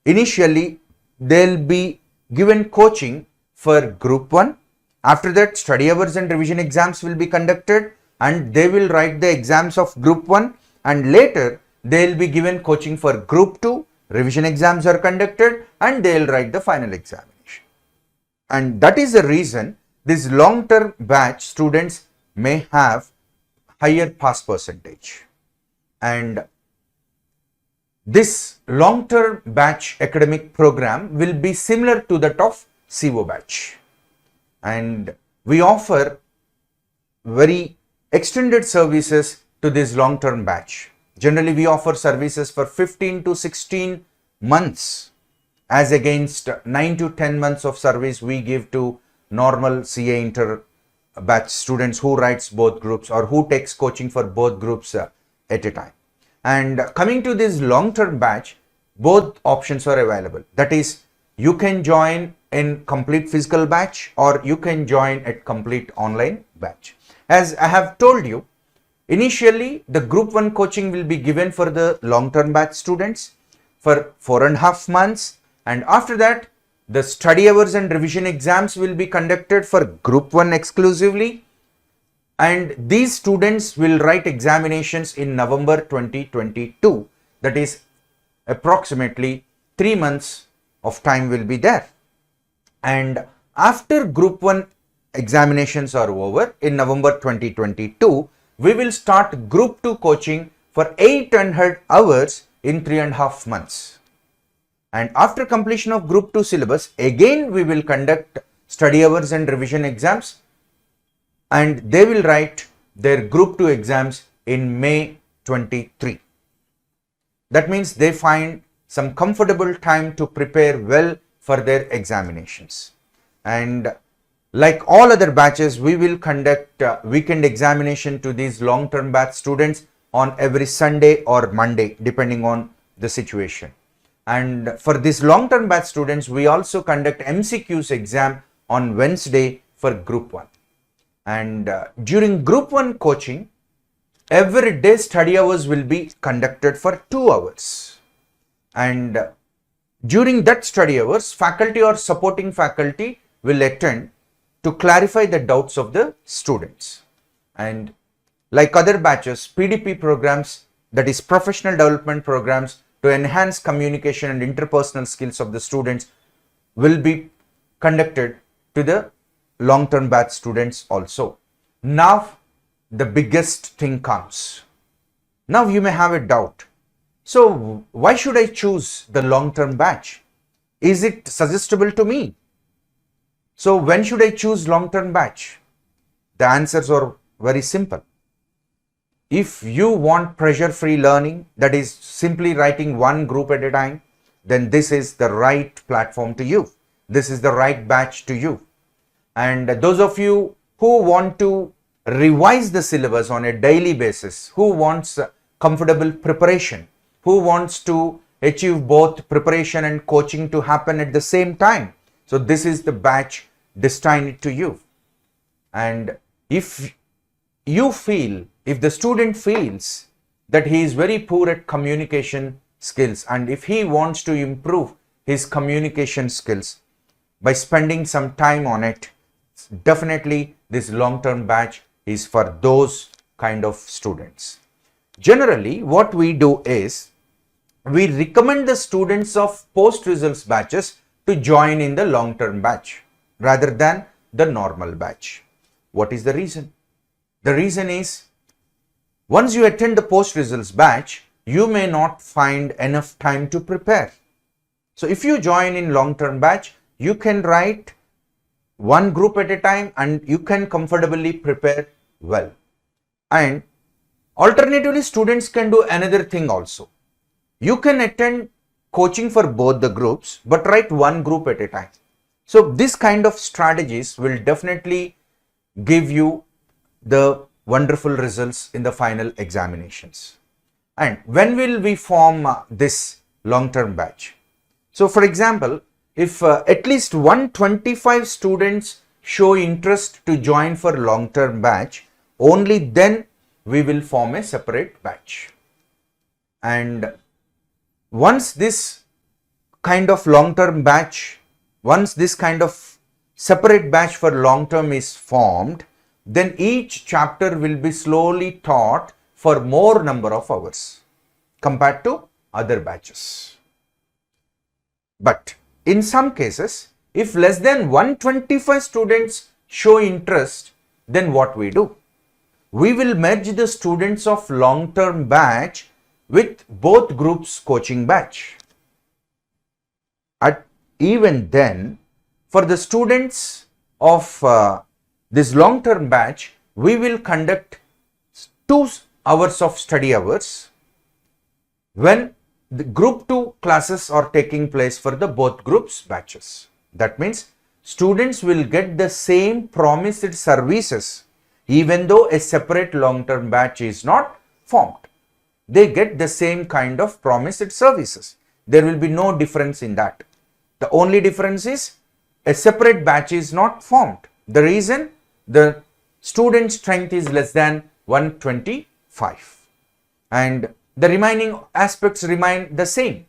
Initially, they'll be given coaching for group 1. After that, study hours and revision exams will be conducted and they will write the exams of group 1, and later they'll be given coaching for group 2. Revision exams are conducted and they'll write the final examination. And that is the reason these long-term batch students may have higher pass percentage. And this long-term batch academic program will be similar to that of CO batch. And we offer very extended services to this long-term batch. Generally, we offer services for 15 to 16 months as against 9 to 10 months of service we give to normal CA Inter batch students who writes both groups or who takes coaching for both groups at a time. And coming to this long-term batch, both options are available. That is, you can join in complete physical batch or you can join at complete online batch. As I have told you, initially the group 1 coaching will be given for the long-term batch students for 4.5 months, and after that the study hours and revision exams will be conducted for group 1 exclusively, and these students will write examinations in November 2022. That is approximately 3 months of time will be there. And after group 1 examinations are over in November 2022, we will start group 2 coaching for 800 hours in 3.5 months. And after completion of group 2 syllabus, again we will conduct study hours and revision exams, and they will write their group 2 exams in May 23. That means they find some comfortable time to prepare well for their examinations. And like all other batches, we will conduct weekend examination to these long-term batch students on every Sunday or Monday, depending on the situation. And for these long-term batch students, we also conduct MCQs exam on Wednesday for group 1. And during group 1 coaching, every day study hours will be conducted for 2 hours. And during that study hours, faculty or supporting faculty will attend to clarify the doubts of the students. And like other batches, PDP programs, that is professional development programs to enhance communication and interpersonal skills of the students, will be conducted to the long-term batch students also. Now the biggest thing comes. Now you may have a doubt. So why should I choose the long-term batch? Is it suggestible to me? So when should I choose long-term batch? The answers are very simple. If you want pressure-free learning, that is simply writing one group at a time, then this is the right platform to you. This is the right batch to you. And those of you who want to revise the syllabus on a daily basis, who wants comfortable preparation, who wants to achieve both preparation and coaching to happen at the same time, so this is the batch destined to you. And if the student feels that he is very poor at communication skills, and if he wants to improve his communication skills by spending some time on it, definitely this long-term batch is for those kind of students. Generally, what we do is we recommend the students of post-results batches to join in the long-term batch rather than the normal batch. What is the reason? The reason is, once you attend the post-results batch, you may not find enough time to prepare. So if you join in long-term batch, you can write one group at a time and you can comfortably prepare well. And alternatively, students can do another thing also. You can attend coaching for both the groups, but write one group at a time. So this kind of strategies will definitely give you the wonderful results in the final examinations. And when will we form this long-term batch? So for example, if at least 125 students show interest to join for long-term batch, only then we will form a separate batch. And once this kind of long-term batch, once this kind of separate batch for long-term is formed, then each chapter will be slowly taught for more number of hours compared to other batches. But in some cases, if less than 125 students show interest, then what we do? We will merge the students of long-term batch with both groups coaching batch. Even then, for the students of this long-term batch, we will conduct 2 hours of study hours when the group 2 classes are taking place for the both groups batches. That means students will get the same promised services even though a separate long-term batch is not formed. They get the same kind of promised services. There will be no difference in that. The only difference is a separate batch is not formed. The reason, the student strength is less than 125 and the remaining aspects remain the same.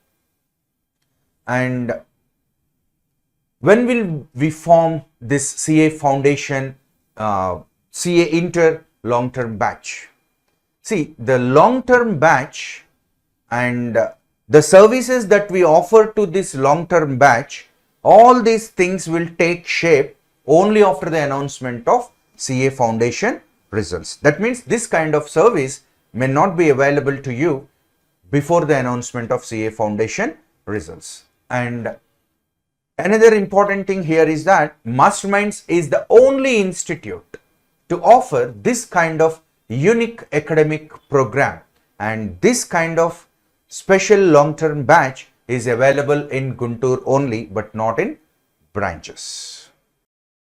And when will we form this CA Foundation, CA Inter long-term batch? See, the long-term batch and the services that we offer to this long-term batch, all these things will take shape only after the announcement of CA Foundation results. That means this kind of service may not be available to you before the announcement of CA Foundation results. And another important thing here is that Masterminds is the only institute to offer this kind of unique academic program, and this kind of special long-term batch is available in Guntur only but not in branches.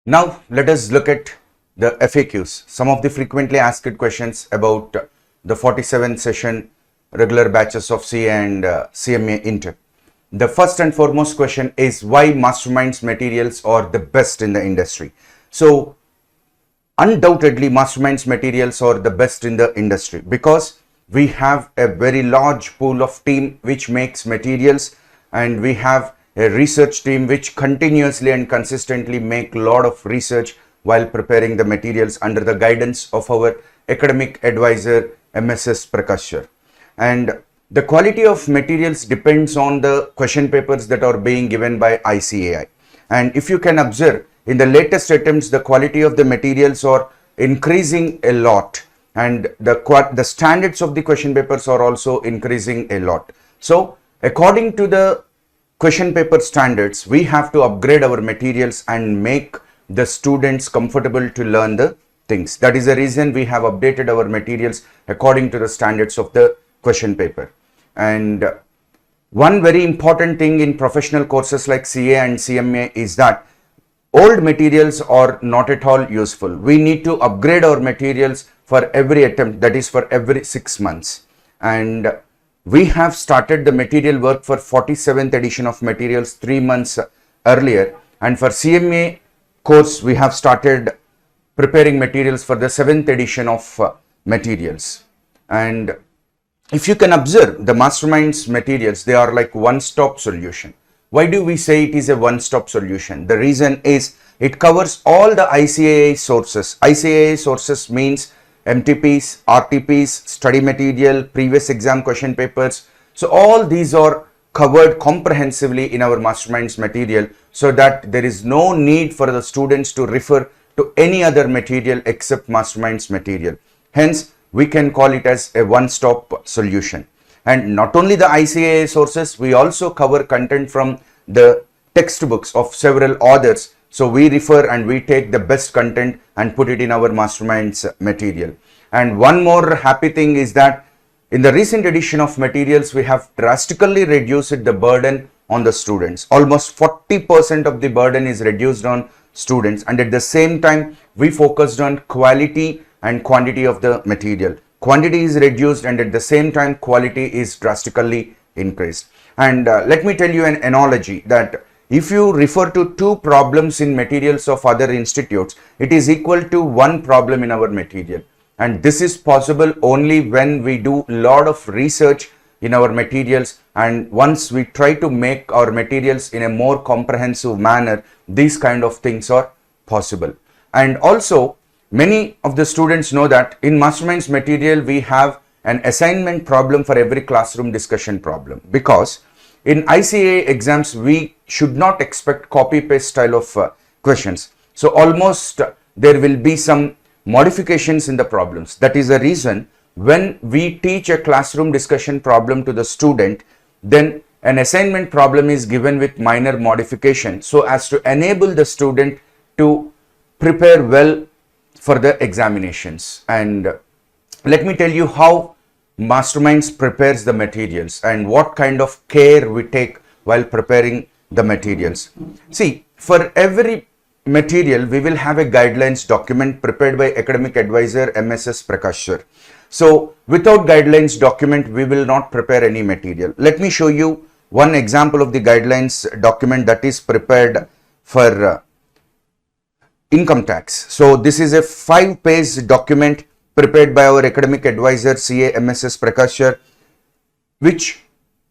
Now let us look at the FAQs, some of the frequently asked questions about the 47 session regular batches of CA and CMA Inter. The first and foremost question is why Masterminds materials are the best in the industry. So undoubtedly Masterminds materials are the best in the industry because we have a very large pool of team which makes materials, and we have a research team which continuously and consistently make a lot of research while preparing the materials under the guidance of our academic advisor MSS Prakashar. And the quality of materials depends on the question papers that are being given by ICAI. And if you can observe, in the latest attempts, the quality of the materials are increasing a lot, and the standards of the question papers are also increasing a lot. So according to the question paper standards, we have to upgrade our materials and make the students comfortable to learn the things. That is the reason we have updated our materials according to the standards of the question paper. And one very important thing in professional courses like CA and CMA is that old materials are not at all useful. We need to upgrade our materials for every attempt, that is for every 6 months. And we have started the material work for 47th edition of materials 3 months earlier. And for CMA course, we have started preparing materials for the 7th edition of materials. And if you can observe the Masterminds materials, they are like one-stop solution. Why do we say it is a one-stop solution? The reason is it covers all the ICAI sources. ICAI sources means MTPs, RTPs, study material, previous exam question papers. So all these are covered comprehensively in our Masterminds material, so that there is no need for the students to refer to any other material except Masterminds material. Hence, we can call it as a one-stop solution. And not only the ICAI sources, we also cover content from the textbooks of several authors. So we refer and we take the best content and put it in our Masterminds material. And one more happy thing is that in the recent edition of materials, we have drastically reduced the burden on the students. Almost 40% of the burden is reduced on students, and at the same time we focused on quality and quantity of the material. quantity is reduced and at the same time quality is drastically increased. And let me tell you an analogy that if you refer to 2 problems in materials of other institutes, it is equal to 1 problem in our material. And this is possible only when we do a lot of research in our materials, and once we try to make our materials in a more comprehensive manner, these kind of things are possible. And also, many of the students know that in Masterminds material, we have an assignment problem for every classroom discussion problem, because in ICA exams, we should not expect copy-paste style of questions. So almost there will be some modifications in the problems. That is the reason when we teach a classroom discussion problem to the student, then an assignment problem is given with minor modification so as to enable the student to prepare well for the examinations. And let me tell you how Masterminds prepares the materials and what kind of care we take while preparing the materials. See, for every material, we will have a guidelines document prepared by academic advisor MSS Prakash sir. So without guidelines document, we will not prepare any material. Let me show you one example of the guidelines document that is prepared for income tax. So this is a 5-page document prepared by our academic advisor CA MSS Prakash sir, which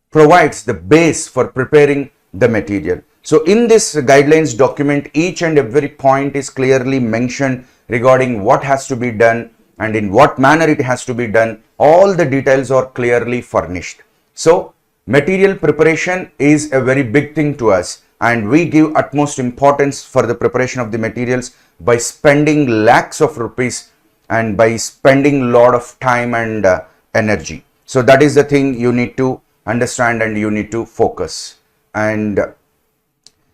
provides the base for preparing the material. So in this guidelines document, each and every point is clearly mentioned regarding what has to be done and in what manner it has to be done. All the details are clearly furnished. So material preparation is a very big thing to us, and we give utmost importance for the preparation of the materials by spending lakhs of rupees and by spending lot of time and energy. So that is the thing you need to understand and you need to focus. And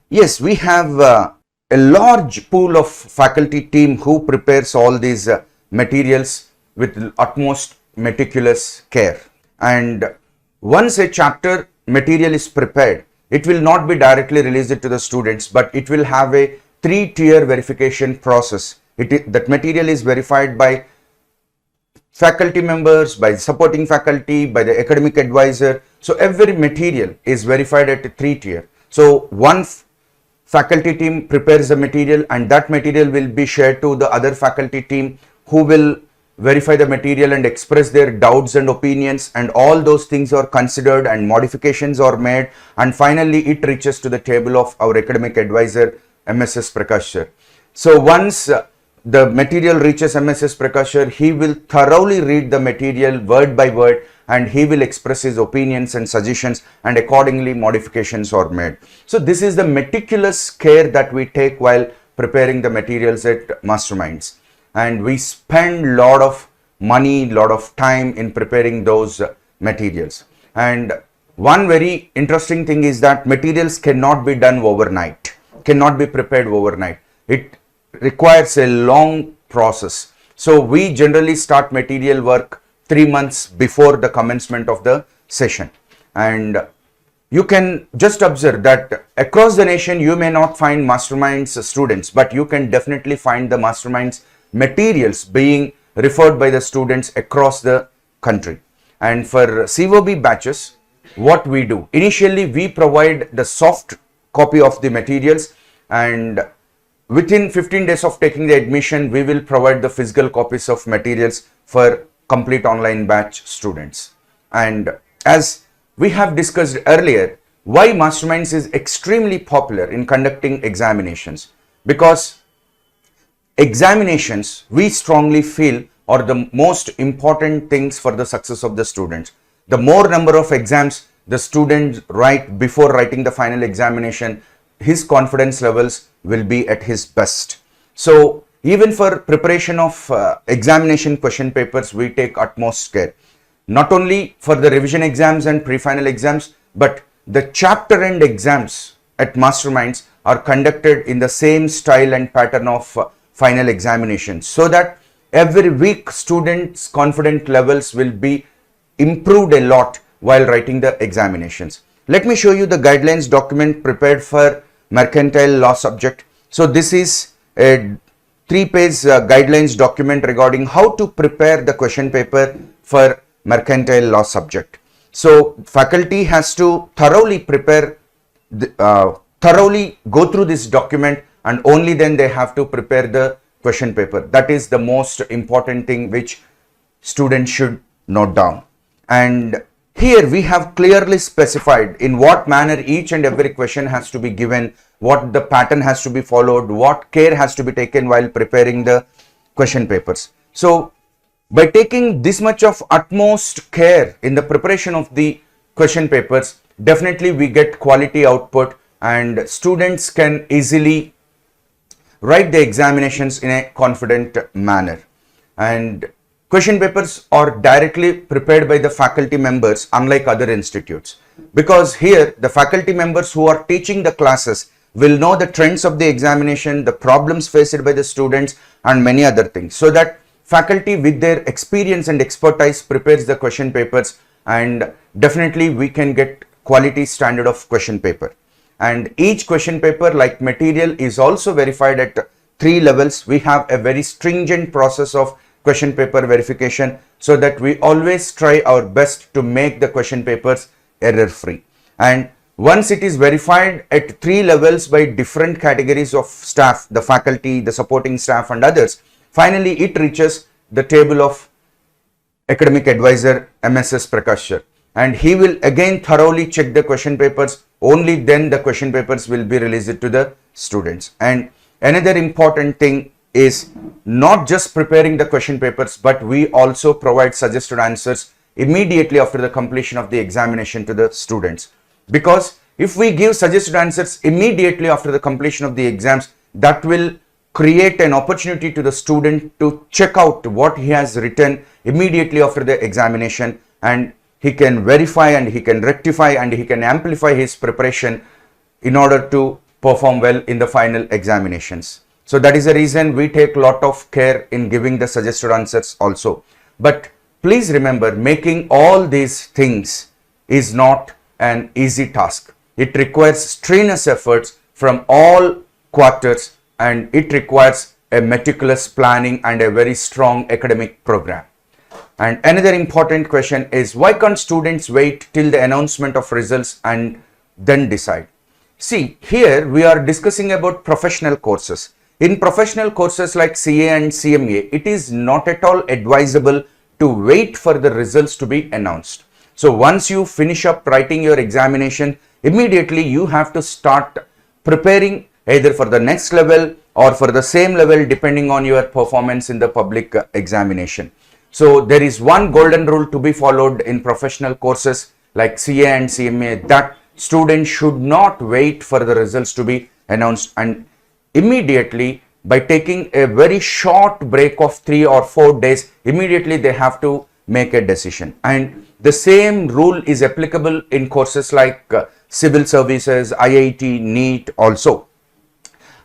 yes, we have a large pool of faculty team who prepares all these materials with utmost meticulous care. And once a chapter material is prepared, it will not be directly released to the students, but it will have a 3-tier verification process. That material is verified by faculty members, by supporting faculty, by the academic advisor. So every material is verified at a 3-tier. So one faculty team prepares the material, and that material will be shared to the other faculty team who will verify the material and express their doubts and opinions, and all those things are considered and modifications are made, and finally it reaches to the table of our academic advisor MSS Prakash sir. So once the material reaches MSS Prakash sir, he will thoroughly read the material word by word and he will express his opinions and suggestions, and accordingly modifications are made. So this is the meticulous care that we take while preparing the materials at Masterminds, and we spend lot of money, lot of time in preparing those materials. And one very interesting thing is that materials cannot be done overnight, cannot be prepared overnight. It requires a long process. So we generally start material work 3 months before the commencement of the session. And you can just observe that across the nation, you may not find Masterminds students, but you can definitely find the Masterminds materials being referred by the students across the country. And for COB batches, what we do, initially we provide the soft copy of the materials, and within 15 days of taking the admission, we will provide the physical copies of materials for complete online batch students. And as we have discussed earlier, why Masterminds is extremely popular in conducting examinations, because examinations, we strongly feel, are the most important things for the success of the students. The more number of exams the student write before writing the final examination, his confidence levels will be at his best. So even for preparation of examination question papers, we take utmost care. Not only for the revision exams and pre-final exams, but the chapter end exams at Masterminds are conducted in the same style and pattern of final examinations, so that every week students' confidence levels will be improved a lot while writing the examinations. Let me show you the guidelines document prepared for mercantile law subject. So this is a 3-page guidelines document regarding how to prepare the question paper for mercantile law subject. So faculty has to thoroughly prepare, thoroughly go through this document, and only then they have to prepare the question paper. That is the most important thing which students should note down. And here we have clearly specified in what manner each and every question has to be given, what the pattern has to be followed, what care has to be taken while preparing the question papers. So by taking this much of utmost care in the preparation of the question papers, definitely we get quality output and students can easily write the examinations in a confident manner. And question papers are directly prepared by the faculty members, unlike other institutes, because here the faculty members who are teaching the classes will know the trends of the examination, the problems faced by the students, and many other things, so that faculty with their experience and expertise prepares the question papers, and definitely we can get quality standard of question paper. And each question paper, like material, is also verified at 3 levels. We have a very stringent process of question paper verification, so that we always try our best to make the question papers error free. And once it is verified at 3 levels by different categories of staff, the faculty, the supporting staff, and others, finally it reaches the table of academic advisor MSS Prakashar, and he will again thoroughly check the question papers. Only then the question papers will be released to the students. And another important thing is not just preparing the question papers, but we also provide suggested answers immediately after the completion of the examination to the students. Because if we give suggested answers immediately after the completion of the exams, that will create an opportunity to the student to check out what he has written immediately after the examination, and he can verify and he can rectify and he can amplify his preparation in order to perform well in the final examinations. So that is the reason we take a lot of care in giving the suggested answers also. But please remember, making all these things is not an easy task. It requires strenuous efforts from all quarters, and it requires a meticulous planning and a very strong academic program. And another important question is, why can't students wait till the announcement of results and then decide? See, here we are discussing about professional courses. In professional courses like CA and CMA, it is not at all advisable to wait for the results to be announced. So once you finish up writing your examination, immediately you have to start preparing either for the next level or for the same level, depending on your performance in the public examination. So there is one golden rule to be followed in professional courses like CA and CMA, that students should not wait for the results to be announced, and immediately, by taking a very short break of 3 or 4 days, immediately they have to make a decision. And the same rule is applicable in courses like civil services, IIT, NEET also.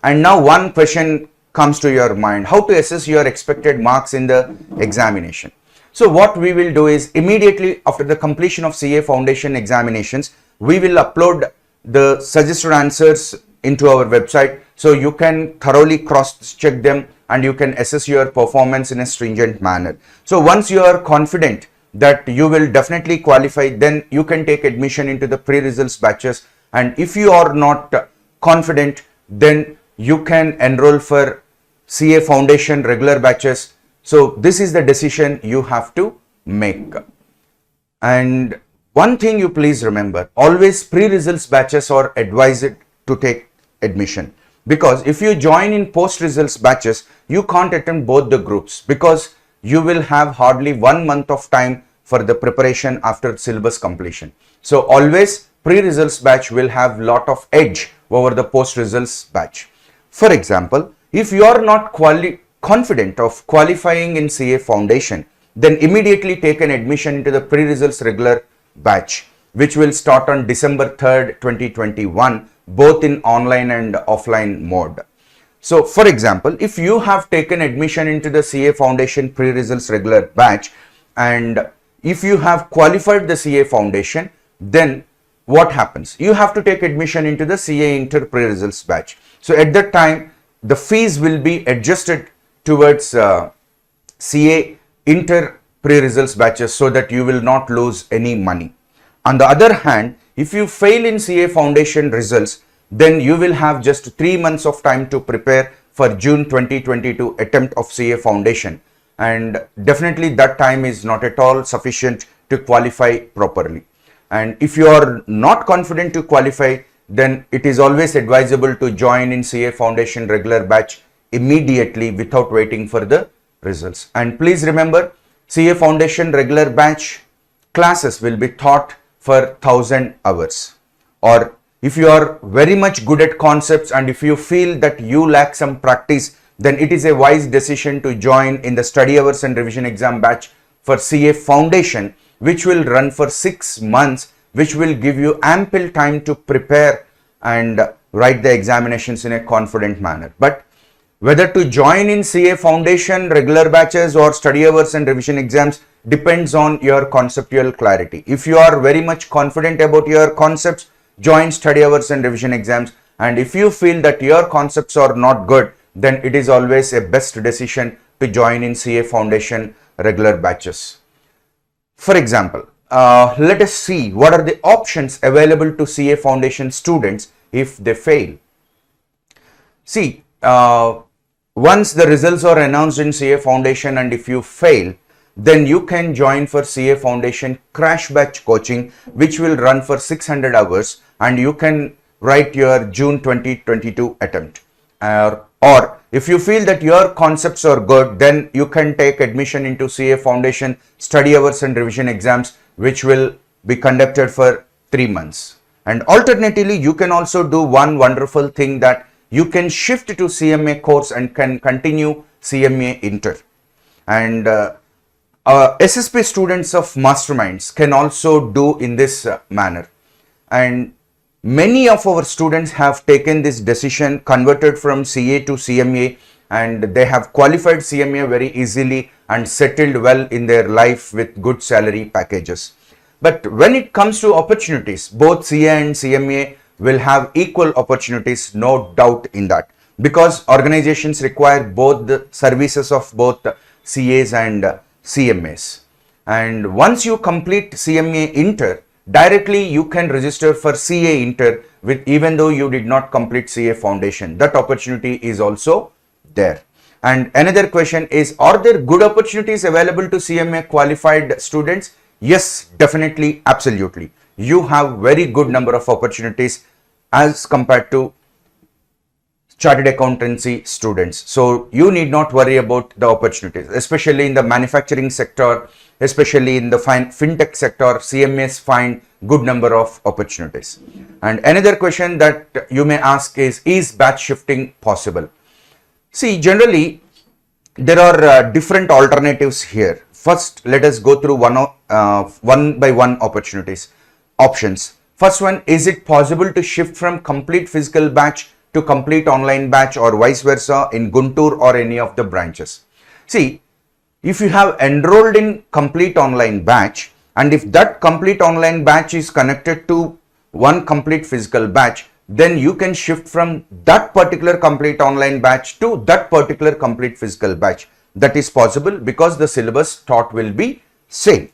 And now one question comes to your mind: how to assess your expected marks in the examination? So what we will do is, immediately after the completion of CA Foundation examinations, we will upload the suggested answers into our website, so you can thoroughly cross check them and you can assess your performance in a stringent manner. So once you are confident that you will definitely qualify, then you can take admission into the pre-results batches, and if you are not confident, then you can enroll for CA Foundation regular batches. So this is the decision you have to make. And one thing you please remember, always pre-results batches are advised to take admission, because if you join in post-results batches, you can't attend both the groups, because you will have hardly 1 month of time for the preparation after syllabus completion. So always pre-results batch will have lot of edge over the post-results batch. For example, if you are not confident of qualifying in CA Foundation, then immediately take an admission into the pre-results regular batch, which will start on December 3rd, 2021, both in online and offline mode. So for example, if you have taken admission into the CA Foundation pre-results regular batch, and if you have qualified the CA Foundation, then what happens? You have to take admission into the CA Inter pre-results batch. So at that time, the fees will be adjusted towards CA Inter pre-results batches so that you will not lose any money. On the other hand, if you fail in CA Foundation results, then you will have just 3 months of time to prepare for June 2022 attempt of CA Foundation, and definitely that time is not at all sufficient to qualify properly. And if you are not confident to qualify, then it is always advisable to join in CA Foundation regular batch immediately without waiting for the results. And please remember, CA Foundation regular batch classes will be taught for 1000 hours. Or if you are very much good at concepts and if you feel that you lack some practice, then it is a wise decision to join in the study hours and revision exam batch for CA Foundation, which will run for 6 months, which will give you ample time to prepare and write the examinations in a confident manner. But whether to join in CA Foundation regular batches or study hours and revision exams depends on your conceptual clarity. If you are very much confident about your concepts, join study hours and revision exams. And if you feel that your concepts are not good, then it is always a best decision to join in CA Foundation regular batches. For example, let us see what are the options available to CA Foundation students if they fail. See, once the results are announced in CA Foundation and if you fail, then you can join for CA Foundation crash batch coaching, which will run for 600 hours, and you can write your June 2022 attempt. Or if you feel that your concepts are good, then you can take admission into CA Foundation study hours and revision exams, which will be conducted for 3 months. And alternatively, you can also do one wonderful thing, that you can shift to CMA course and can continue CMA Inter. And SSP students of masterminds can also do in this manner. And many of our students have taken this decision, converted from CA to CMA, and they have qualified CMA very easily and settled well in their life with good salary packages. But when it comes to opportunities, both CA and CMA will have equal opportunities, no doubt in that, because organizations require both the services of both CAs and CMAs. And once you complete CMA Inter, directly you can register for CA Inter with, even though you did not complete CA Foundation. That opportunity is also there. And another question is, are there good opportunities available to CMA qualified students? Yes, definitely, absolutely. You have very good number of opportunities as compared to chartered accountancy students. So you need not worry about the opportunities, especially in the manufacturing sector, especially in the fintech sector. CMAs find good number of opportunities. And another question that you may ask is batch shifting possible? See, generally there are different alternatives here. First, let us go through one by one options. First one, is it possible to shift from complete physical batch to complete online batch or vice versa in Guntur or any of the branches? See, if you have enrolled in complete online batch, and if that complete online batch is connected to one complete physical batch, then you can shift from that particular complete online batch to that particular complete physical batch. That is possible because the syllabus taught will be same.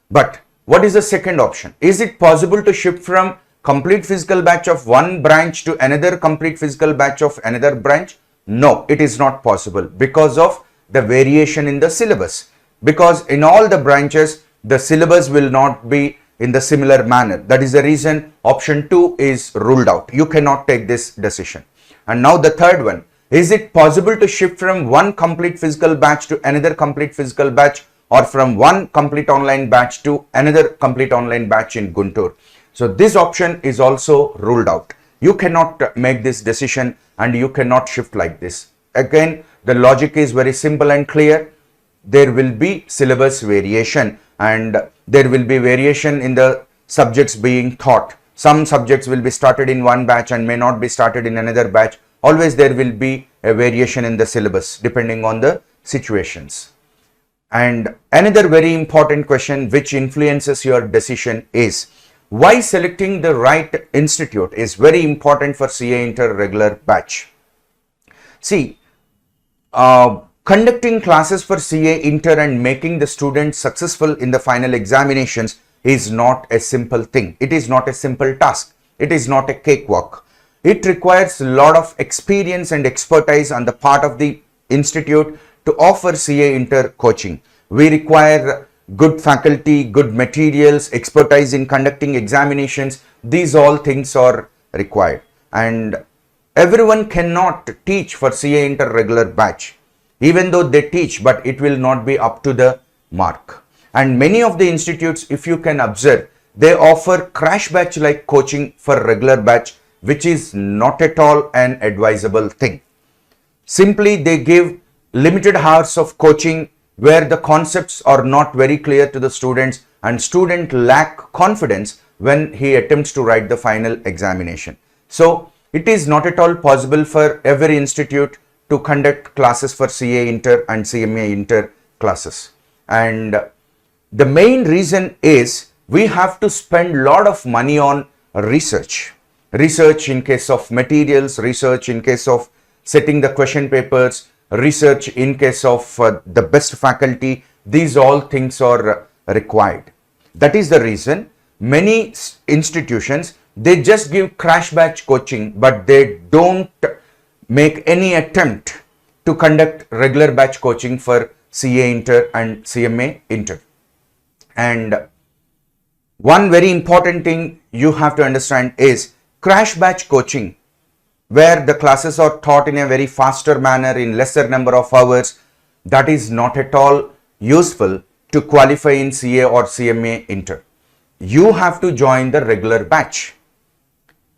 But what is the second option? Is it possible to shift from complete physical batch of one branch to another complete physical batch of another branch? No, it is not possible because of the variation in the syllabus. Because in all the branches, the syllabus will not be in the similar manner. That is the reason option 2 is ruled out. You cannot take this decision. And now the third one, is it possible to shift from one complete physical batch to another complete physical batch, or from one complete online batch to another complete online batch in Guntur? So this option is also ruled out. You cannot make this decision and you cannot shift like this. Again, the logic is very simple and clear. There will be syllabus variation and there will be variation in the subjects being taught. Some subjects will be started in one batch and may not be started in another batch. Always there will be a variation in the syllabus depending on the situations. And another very important question which influences your decision is, why selecting the right institute is very important for CA Inter regular batch. See, Conducting classes for CA Inter and making the students successful in the final examinations is not a simple thing. It is not a simple task. It is not a cakewalk. It requires a lot of experience and expertise on the part of the institute to offer CA Inter coaching. We require good faculty, good materials, expertise in conducting examinations. These all things are required. And everyone cannot teach for CA Inter regular batch. Even though they teach, but it will not be up to the mark. And many of the institutes, if you can observe, they offer crash batch like coaching for regular batch, which is not at all an advisable thing. Simply they give limited hours of coaching where the concepts are not very clear to the students and student lack confidence when he attempts to write the final examination. So it is not at all possible for every institute to conduct classes for CA Inter and CMA Inter classes. And the main reason is we have to spend a lot of money on research. Research in case of materials, research in case of setting the question papers, research in case of the best faculty. These all things are required. That is the reason many institutions, they just give crash batch coaching, but they don't make any attempt to conduct regular batch coaching for CA Inter and CMA Inter. And one very important thing you have to understand is crash batch coaching, where the classes are taught in a very faster manner in lesser number of hours, that is not at all useful to qualify in CA or CMA Inter. You have to join the regular batch,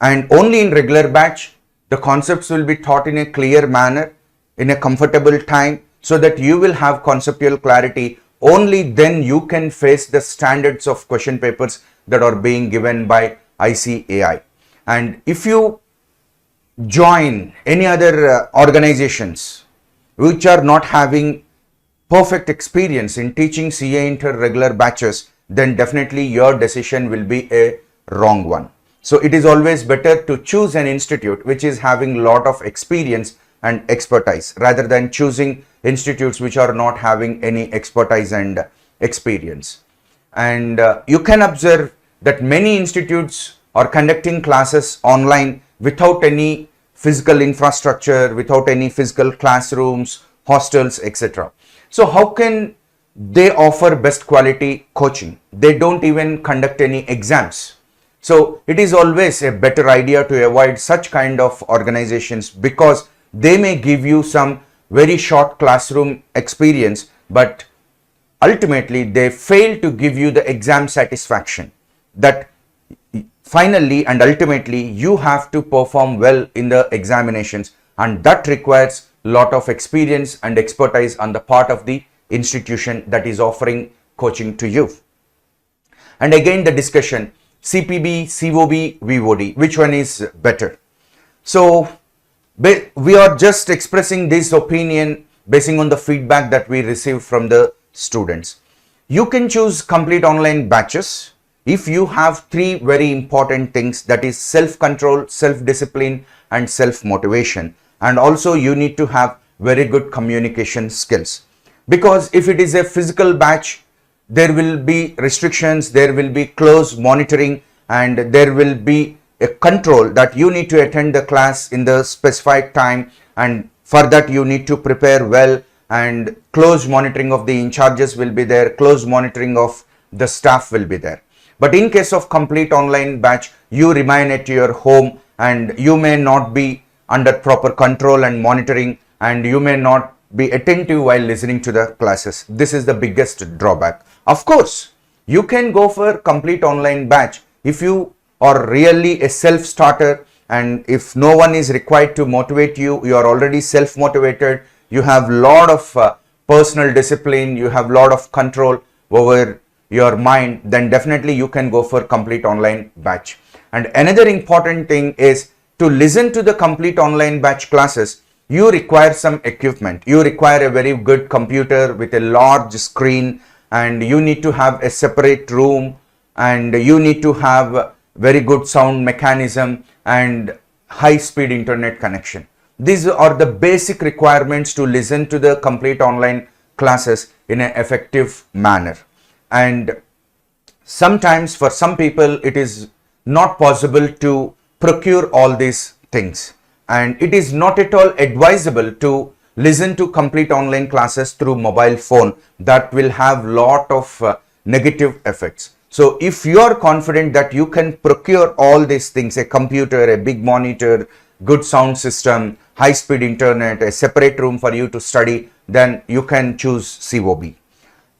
and only in regular batch the concepts will be taught in a clear manner, in a comfortable time, so that you will have conceptual clarity. Only then you can face the standards of question papers that are being given by ICAI. And if you join any other organizations which are not having perfect experience in teaching CA Inter regular batches, then definitely your decision will be a wrong one. So it is always better to choose an institute which is having a lot of experience and expertise rather than choosing institutes which are not having any expertise and experience. And you can observe that many institutes are conducting classes online without any physical infrastructure, without any physical classrooms, hostels, etc. So how can they offer best quality coaching? They don't even conduct any exams. So it is always a better idea to avoid such kind of organizations, because they may give you some very short classroom experience, but ultimately they fail to give you the exam satisfaction that finally and ultimately you have to perform well in the examinations, and that requires a lot of experience and expertise on the part of the institution that is offering coaching to you. And again the discussion, CPB, COB, VOD, which one is better? So we are just expressing this opinion basing on the feedback that we receive from the students. You can choose complete online batches if you have three very important things, that is self-control, self-discipline and self-motivation. And also you need to have very good communication skills, because if it is a physical batch, there will be restrictions, there will be close monitoring, and there will be a control that you need to attend the class in the specified time, and for that you need to prepare well, and close monitoring of the in charges will be there, close monitoring of the staff will be there. But in case of complete online batch, you remain at your home and you may not be under proper control and monitoring, and you may not be attentive while listening to the classes. This is the biggest drawback. Of course, you can go for complete online batch if you are really a self-starter, and if no one is required to motivate you, you are already self-motivated, you have lot of personal discipline, you have lot of control over your mind, then definitely you can go for complete online batch. And another important thing is to listen to the complete online batch classes. You require some equipment. You require a very good computer with a large screen, and you need to have a separate room, and you need to have very good sound mechanism and high speed internet connection. these are the basic requirements to listen to the complete online classes in an effective manner. And sometimes for some people it is not possible to procure all these things, and it is not at all advisable to listen to complete online classes through mobile phone. That will have lot of negative effects. So if you are confident that you can procure all these things, a computer, a big monitor, good sound system, high speed internet, a separate room for you to study, then you can choose COB.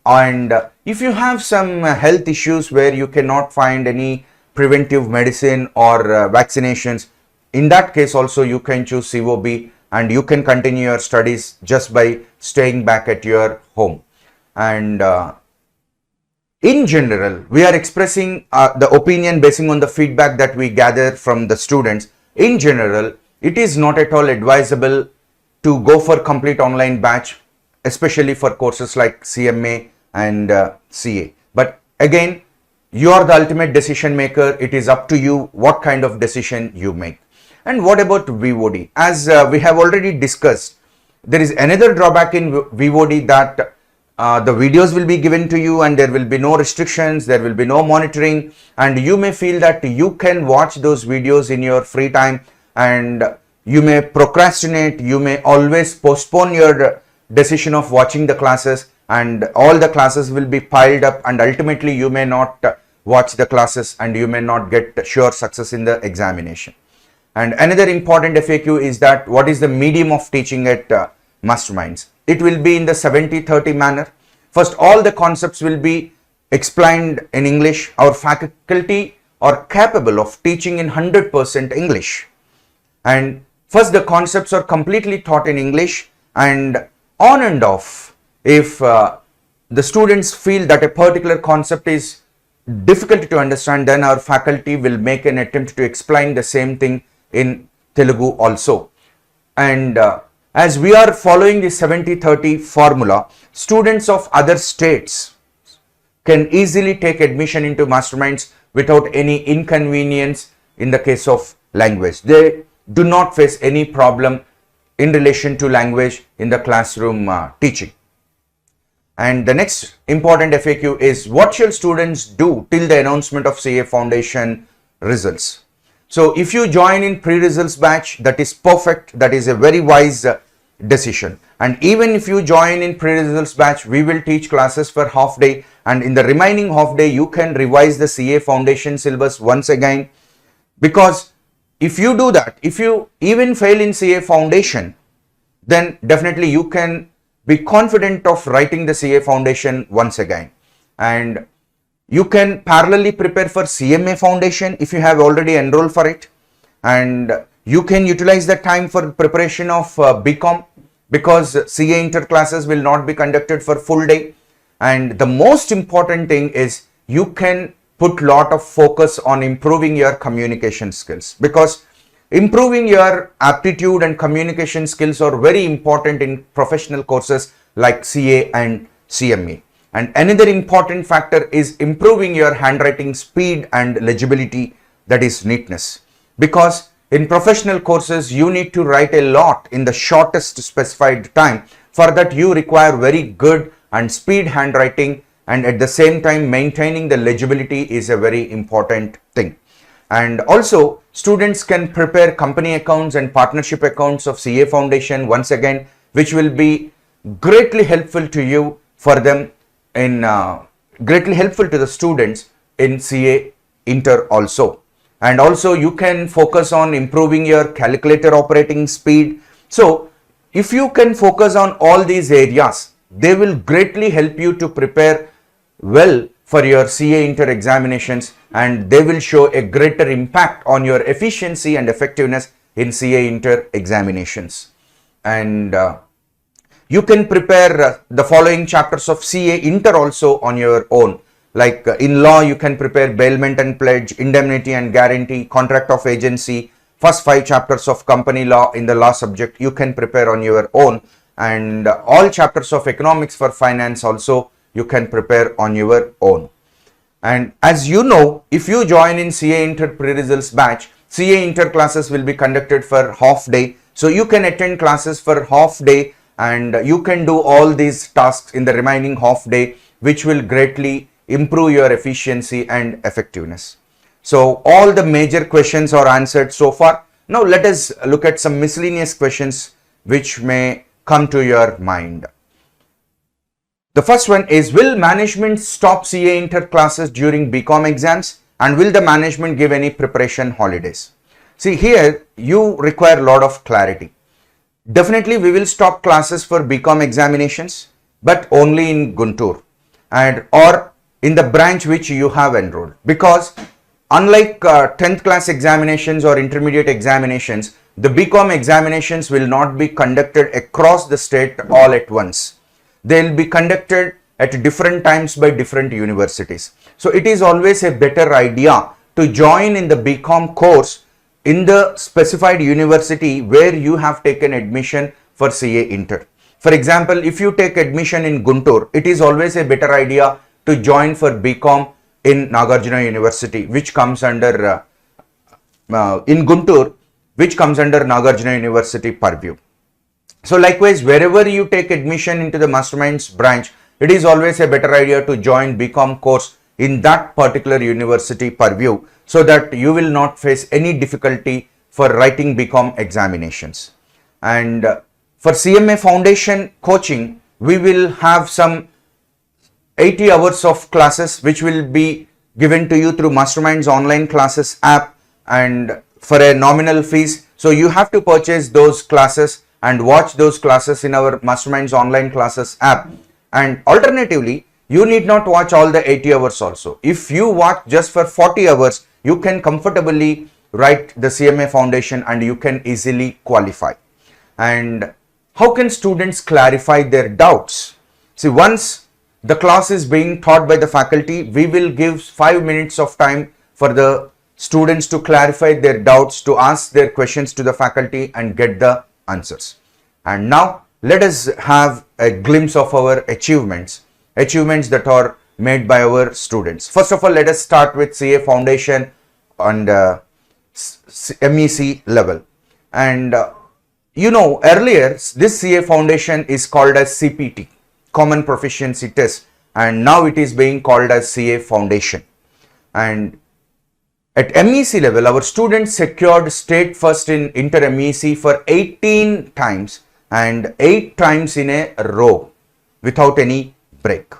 And if you have some health issues where you cannot find any preventive medicine or vaccinations, in that case also you can choose COB, and you can continue your studies just by staying back at your home. And in general, we are expressing the opinion basing on the feedback that we gather from the students. In general, it is not at all advisable to go for complete online batch, especially for courses like CMA and CA. But again, you are the ultimate decision maker. It is up to you what kind of decision you make. And what about VOD? As we have already discussed, there is another drawback in VOD, that the videos will be given to you and there will be no restrictions, there will be no monitoring, and you may feel that you can watch those videos in your free time, and you may procrastinate, you may always postpone your decision of watching the classes, and all the classes will be piled up, and ultimately you may not watch the classes and you may not get sure success in the examination. And another important FAQ is that what is the medium of teaching at Masterminds? It will be in the 70-30 manner. First, all the concepts will be explained in English. Our faculty are capable of teaching in 100% English. And first, the concepts are completely taught in English, and on and off, if the students feel that a particular concept is difficult to understand, then our faculty will make an attempt to explain the same thing in Telugu also. And as we are following the 70-30 formula, students of other states can easily take admission into Masterminds without any inconvenience in the case of language. They do not face any problem in relation to language in the classroom teaching. And the next important FAQ is, what shall students do till the announcement of CA Foundation results? So if you join in pre-results batch, that is perfect. That is a very wise decision. And even if you join in pre-results batch, we will teach classes for half day, and in the remaining half day you can revise the CA Foundation syllabus once again. Because if you do that, if you even fail in CA Foundation, then definitely you can be confident of writing the CA Foundation once again. And you can parallelly prepare for CMA Foundation if you have already enrolled for it, and you can utilize that time for preparation of BCom, because CA Inter classes will not be conducted for full day. And the most important thing is you can put lot of focus on improving your communication skills, because improving your aptitude and communication skills are very important in professional courses like CA and CMA. And another important factor is improving your handwriting speed and legibility, that is neatness. Because in professional courses, you need to write a lot in the shortest specified time. For that, you require very good and speed handwriting, and at the same time, maintaining the legibility is a very important thing. And also, students can prepare company accounts and partnership accounts of CA Foundation once again, which will be greatly helpful to you for them in greatly helpful to the students in CA Inter also. And also you can focus on improving your calculator operating speed. So if you can focus on all these areas, they will greatly help you to prepare well for your CA Inter examinations, and they will show a greater impact on your efficiency and effectiveness in CA Inter examinations. And you can prepare the following chapters of CA Inter also on your own. Like in law, you can prepare bailment and pledge, indemnity and guarantee, contract of agency, first 5 chapters of company law in the law subject you can prepare on your own, and all chapters of economics for finance also you can prepare on your own. And as you know, if you join in CA Inter pre-results batch, CA Inter classes will be conducted for half day, So you can attend classes for half day and you can do all these tasks in the remaining half day, which will greatly improve your efficiency and effectiveness. So all the major questions are answered so far. Now let us look at some miscellaneous questions which may come to your mind. The first one is, will management stop CA Inter classes during BCom exams, and will the management give any preparation holidays? See, here you require a lot of clarity. Definitely we will stop classes for BCom examinations, but only in Guntur and or in the branch which you have enrolled, because unlike 10th class examinations or intermediate examinations, the BCom examinations will not be conducted across the state all at once. They will be conducted at different times by different universities. So it is always a better idea to join in the BCom course in the specified university where you have taken admission for CA Inter. For example, if you take admission in Guntur, it is always a better idea to join for BCom in Nagarjuna University, which comes under in Guntur, which comes under Nagarjuna University purview. So likewise, wherever you take admission into the Masterminds branch, it is always a better idea to join BCom course in that particular university purview, so that you will not face any difficulty for writing BCom examinations. And for CMA Foundation coaching, we will have some 80 hours of classes which will be given to you through Masterminds online classes app and for a nominal fees. So you have to purchase those classes and watch those classes in our Masterminds online classes app. And alternatively, you need not watch all the 80 hours also. If you watch just for 40 hours, you can comfortably write the CMA Foundation and you can easily qualify. And how can students clarify their doubts? See, once the class is being taught by the faculty, we will give 5 minutes of time for the students to clarify their doubts, to ask their questions to the faculty and get the answers. And now let us have a glimpse of our achievements that are made by our students. First of all, let us start with CA Foundation and MEC level. And you know, earlier this CA Foundation is called as CPT, Common Proficiency Test, and now it is being called as CA Foundation. And at MEC level, our students secured state first in Inter MEC for 18 times and 8 times in a row without any break.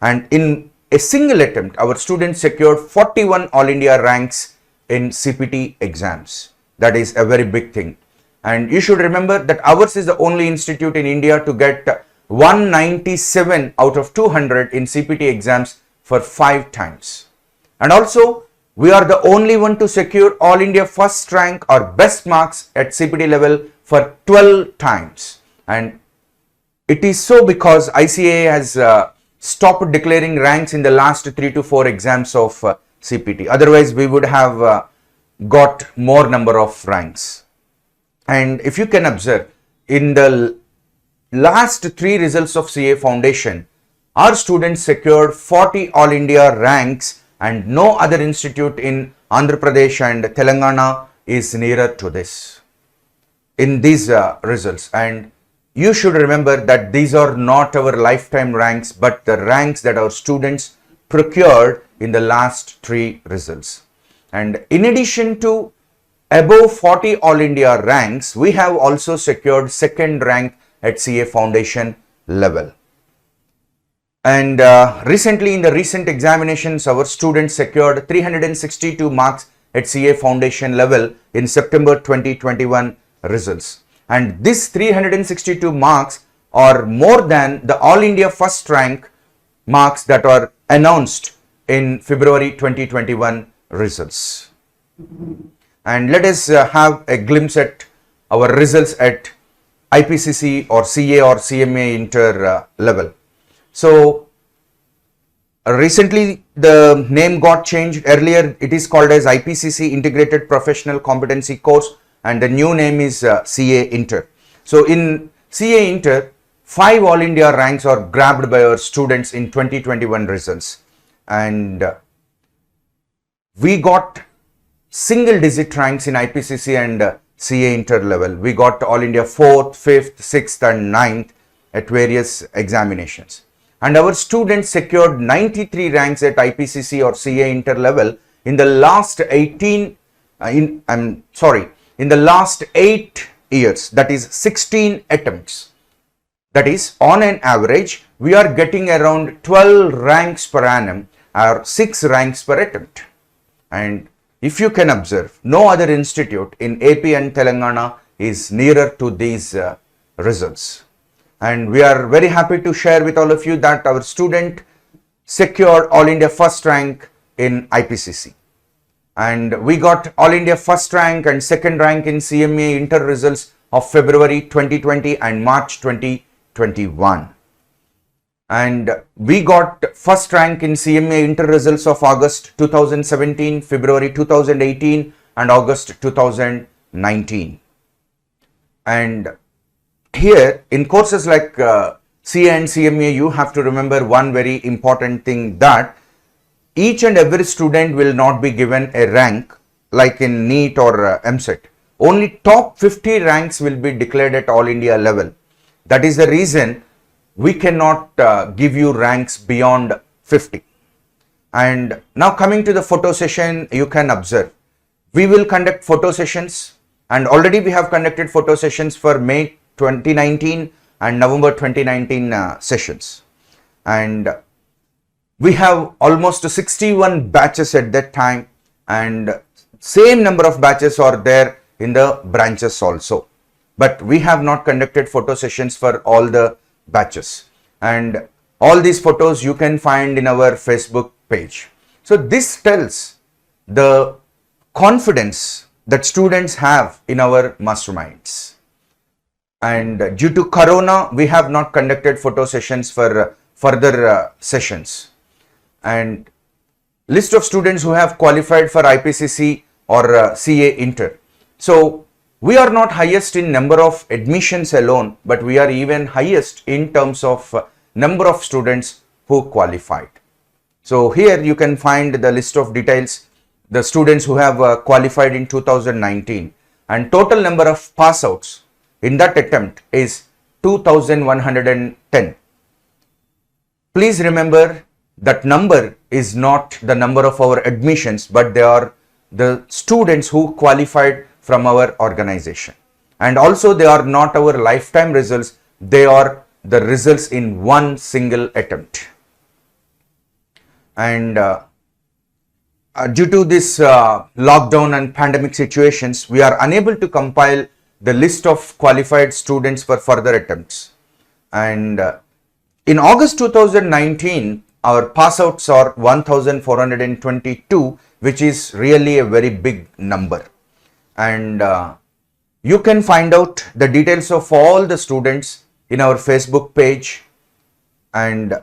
And in a single attempt, our students secured 41 All India ranks in CPT exams. That is a very big thing. And you should remember that ours is the only institute in India to get 197 out of 200 in CPT exams for 5 times. And also, we are the only one to secure All India first rank or best marks at CPT level for 12 times. And it is so because ICAI has stopped declaring ranks in the last 3 to 4 exams of CPT. Otherwise, we would have got more number of ranks. And if you can observe, in the last 3 results of CA Foundation, our students secured 40 All India ranks, and no other institute in Andhra Pradesh and Telangana is nearer to this in these results. And you should remember that these are not our lifetime ranks, but the ranks that our students procured in the last 3 results. And in addition to above 40 All India ranks, we have also secured second rank at CA Foundation level. And recently in the recent examinations, our students secured 362 marks at CA Foundation level in September 2021 results. And these 362 marks are more than the All India first rank marks that are announced in February 2021 results. And let us have a glimpse at our results at IPCC or CA or CMA Inter level. So recently the name got changed. Earlier it is called as IPCC Integrated Professional Competency Course, and the new name is CA Inter. So in CA Inter, 5 All India ranks are grabbed by our students in 2021 results, and we got single digit ranks in IPCC and CA Inter level. We got All India 4th, 5th, 6th and 9th at various examinations. And our students secured 93 ranks at IPCC or CA Inter level in the last 8 years, that is 16 attempts. That is, on an average, we are getting around 12 ranks per annum or 6 ranks per attempt. And if you can observe, no other institute in AP and Telangana is nearer to these results. And we are very happy to share with all of you that our student secured All India first rank in IPCC. And we got All India first rank and second rank in CMA Inter results of February 2020 and March 2021. And we got first rank in CMA Inter results of August 2017, February 2018 and August 2019. And here in courses like CA and CMA, you have to remember one very important thing, that each and every student will not be given a rank like in NEET or MSET. Only top 50 ranks will be declared at All India level. That is the reason we cannot give you ranks beyond 50. And now coming to the photo session, you can observe, we will conduct photo sessions, and already we have conducted photo sessions for May 2019 and November 2019 sessions. And we have almost 61 batches at that time, and same number of batches are there in the branches also. But we have not conducted photo sessions for all the batches. And all these photos you can find in our Facebook page. So this tells the confidence that students have in our masterminds. And due to Corona, we have not conducted photo sessions for further sessions. And list of students who have qualified for IPCC or CA Inter. So we are not highest in number of admissions alone, but we are even highest in terms of number of students who qualified. So here you can find the list of details, the students who have qualified in 2019, and total number of pass outs in that attempt is 2110. Please remember that number is not the number of our admissions, but they are the students who qualified from our organization. And also they are not our lifetime results, they are the results in one single attempt. And due to this lockdown and pandemic situations, we are unable to compile the list of qualified students for further attempts. And in August 2019, our pass outs are 1422, which is really a very big number. And you can find out the details of all the students in our Facebook page, and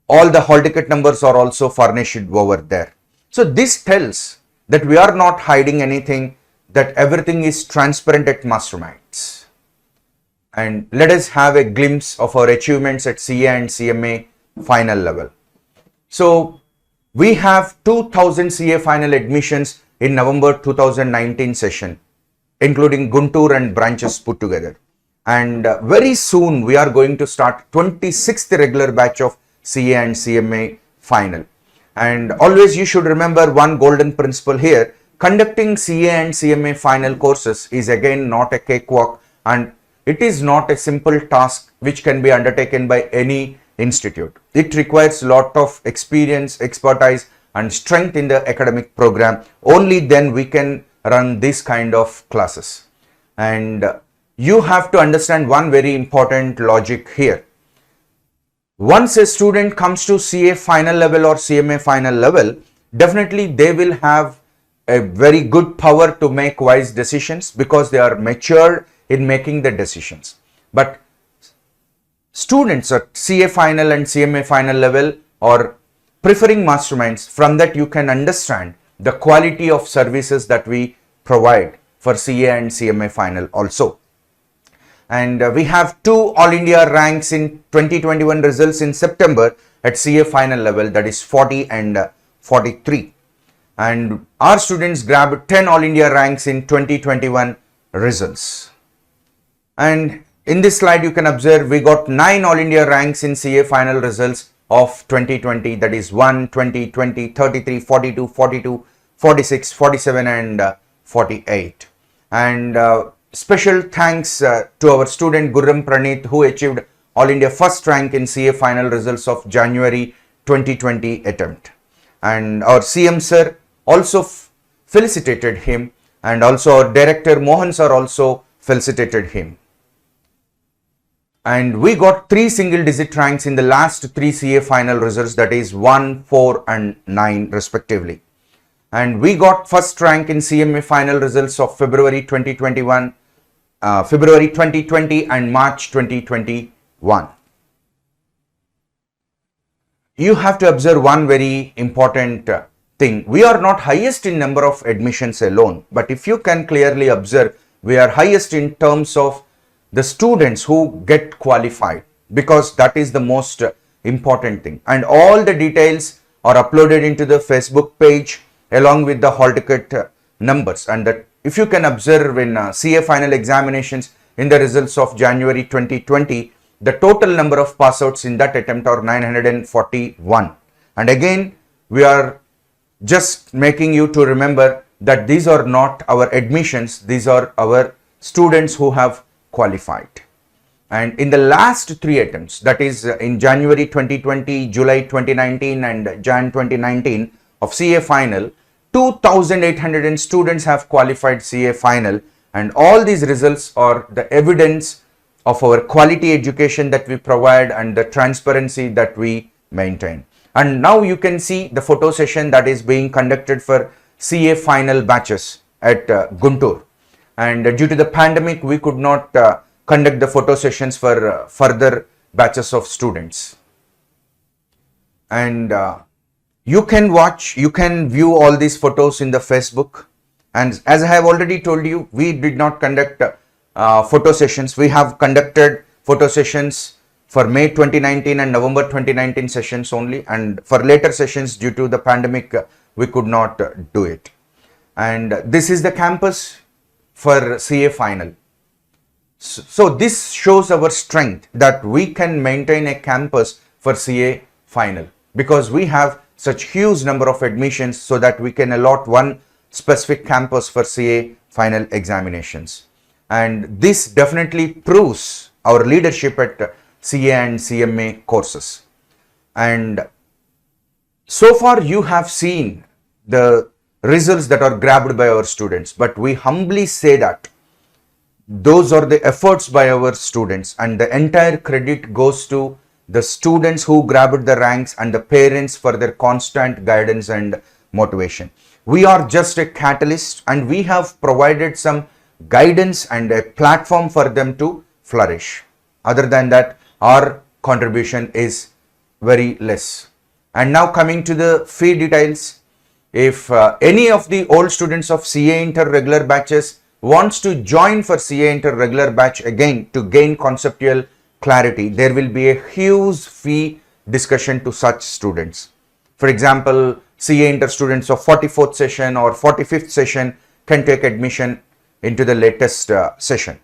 all the hall ticket numbers are also furnished over there. So this tells that we are not hiding anything, that everything is transparent at Masterminds. And let us have a glimpse of our achievements at CA and CMA final level. So we have 2000 CA final admissions in November 2019 session, including Guntur and branches put together. And very soon we are going to start 26th regular batch of CA and CMA final. And always you should remember one golden principle here: conducting CA and CMA final courses is again not a cakewalk, and it is not a simple task which can be undertaken by any institute. It requires a lot of experience, expertise and strength in the academic program. Only then we can run this kind of classes. And you have to understand one very important logic here. Once a student comes to CA final level or CMA final level, definitely they will have a very good power to make wise decisions because they are mature in making the decisions. But students at CA final and CMA final level are preferring masterminds. From that you can understand the quality of services that we provide for CA and CMA final also. And we have 2 All India ranks in 2021 results in September at CA final level, that is 40 and 43. And our students grabbed 10 All India ranks in 2021 results. And in this slide, you can observe we got 9 All India ranks in CA final results of 2020, that is 1, 20, 20, 33, 42, 42, 46, 47 and 48. And special thanks to our student Gurram Praneeth, who achieved All India first rank in CA final results of January 2020 attempt. And our CM sir also felicitated him, and also our director Mohan sir also felicitated him. And we got 3 single digit ranks in the last 3 CA final results, that is 1, 4 and 9 respectively. And we got first rank in CMA final results of February 2021, February 2020 and March 2021. You have to observe one very important thing. We are not highest in number of admissions alone, but if you can clearly observe, we are highest in terms of the students who get qualified, because that is the most important thing. And all the details are uploaded into the Facebook page along with the hall ticket numbers. And that if you can observe in CA final examinations in the results of January 2020, the total number of passouts in that attempt are 941. And again, we are just making you to remember that these are not our admissions, these are our students who have qualified. And in the last 3 attempts, that is in January 2020, July 2019 and Jan 2019 of CA final, 2,800 students have qualified CA final, and all these results are the evidence of our quality education that we provide and the transparency that we maintain. And now you can see the photo session that is being conducted for CA final batches at Guntur. And due to the pandemic, we could not conduct the photo sessions for further batches of students. And you can view all these photos in the Facebook. And as I have already told you, we did not conduct photo sessions. We have conducted photo sessions for May 2019 and November 2019 sessions only. And for later sessions, due to the pandemic, we could not do it. And this is the campus for CA final. So this shows our strength that we can maintain a campus for CA final, because we have such huge number of admissions so that we can allot one specific campus for CA final examinations. And this definitely proves our leadership at CA and CMA courses. And so far you have seen the results that are grabbed by our students, but we humbly say that those are the efforts by our students, and the entire credit goes to the students who grabbed the ranks and the parents for their constant guidance and motivation. We are just a catalyst, and we have provided some guidance and a platform for them to flourish. Other than that, our contribution is very less. And now coming to the fee details. If any of the old students of CA Inter regular batches wants to join for CA Inter regular batch again to gain conceptual clarity, there will be a huge fee discussion to such students. For example, CA Inter students of 44th session or 45th session can take admission into the latest session.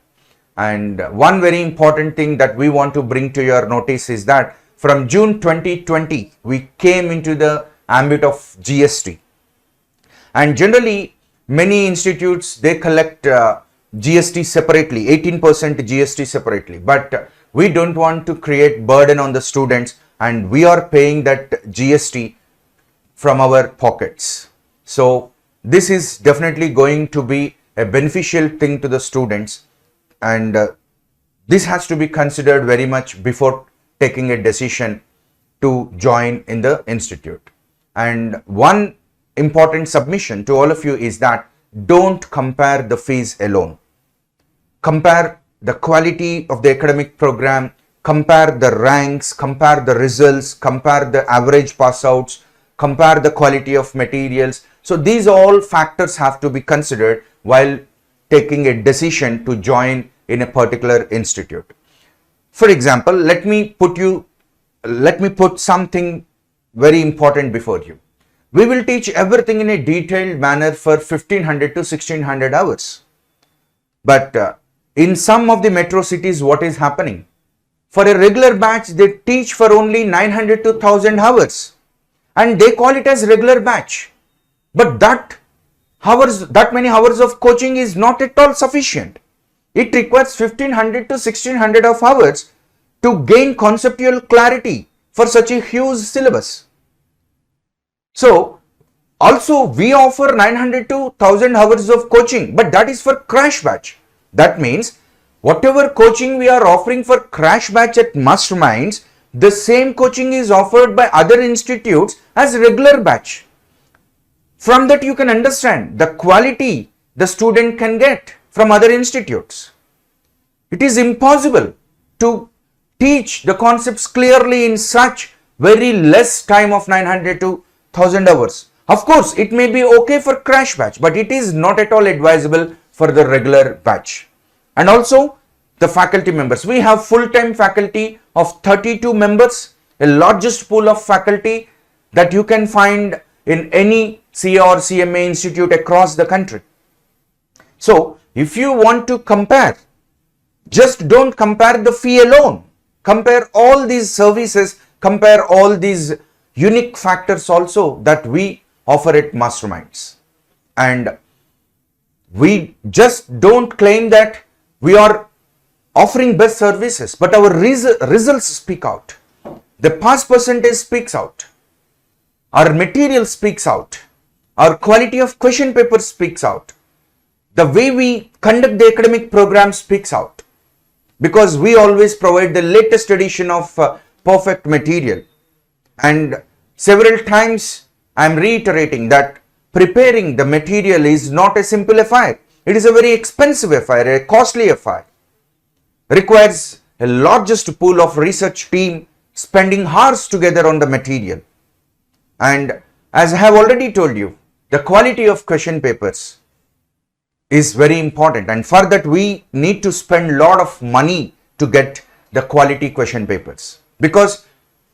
And one very important thing that we want to bring to your notice is that from June 2020, we came into the ambit of GST. And generally, many institutes, they collect GST separately, 18% GST separately. But we don't want to create burden on the students, and we are paying that GST from our pockets. So this is definitely going to be a beneficial thing to the students, and this has to be considered very much before taking a decision to join in the institute. And one important submission to all of you is that don't compare the fees alone. Compare the quality of the academic program, compare the ranks, compare the results, compare the average pass outs, compare the quality of materials. So these all factors have to be considered while taking a decision to join in a particular institute. For example, let me put something very important before you. We will teach everything in a detailed manner for 1500 to 1600 hours. But in some of the metro cities, what is happening? For a regular batch, they teach for only 900 to 1000 hours and they call it as regular batch. But that many hours of coaching is not at all sufficient. It requires 1500 to 1600 of hours to gain conceptual clarity for such a huge syllabus. So, also we offer 900 to 1000 hours of coaching, but that is for crash batch. That means whatever coaching we are offering for crash batch at Masterminds, the same coaching is offered by other institutes as regular batch. From that you can understand the quality the student can get from other institutes. It is impossible to teach the concepts clearly in such very less time of 900 to 1000 hours. Of course, it may be okay for crash batch, but it is not at all advisable for the regular batch. And also the faculty members. We have full-time faculty of 32 members, a largest pool of faculty that you can find in any CA or CMA institute across the country. So, if you want to compare, just don't compare the fee alone. Compare all these services, compare all these unique factors also that we offer at Masterminds. And we just don't claim that we are offering best services, but our results speak out. The pass percentage speaks out. Our material speaks out. Our quality of question paper speaks out. The way we conduct the academic program speaks out. Because we always provide the latest edition of perfect material. And several times I am reiterating that preparing the material is not a simple affair. It is a very expensive affair, a costly affair. Requires a largest pool of research team spending hours together on the material. And as I have already told you, the quality of question papers is very important, and for that we need to spend a lot of money to get the quality question papers, because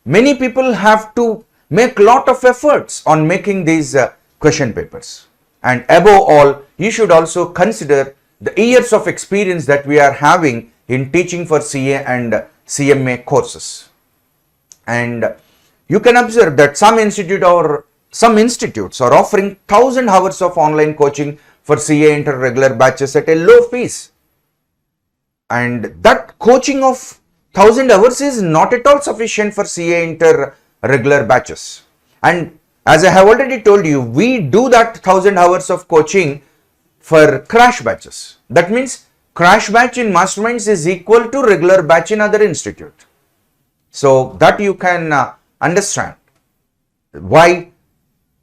many people have to make a lot of efforts on making these question papers. And above all, you should also consider the years of experience that we are having in teaching for CA and CMA courses. And you can observe that some institutes are offering 1000 hours of online coaching for CA Inter regular batches at a low fees. And that coaching of 1000 hours is not at all sufficient for CA Inter regular batches. And as I have already told you, we do that 1000 hours of coaching for crash batches. That means crash batch in Masterminds is equal to regular batch in other institute. So that you can understand why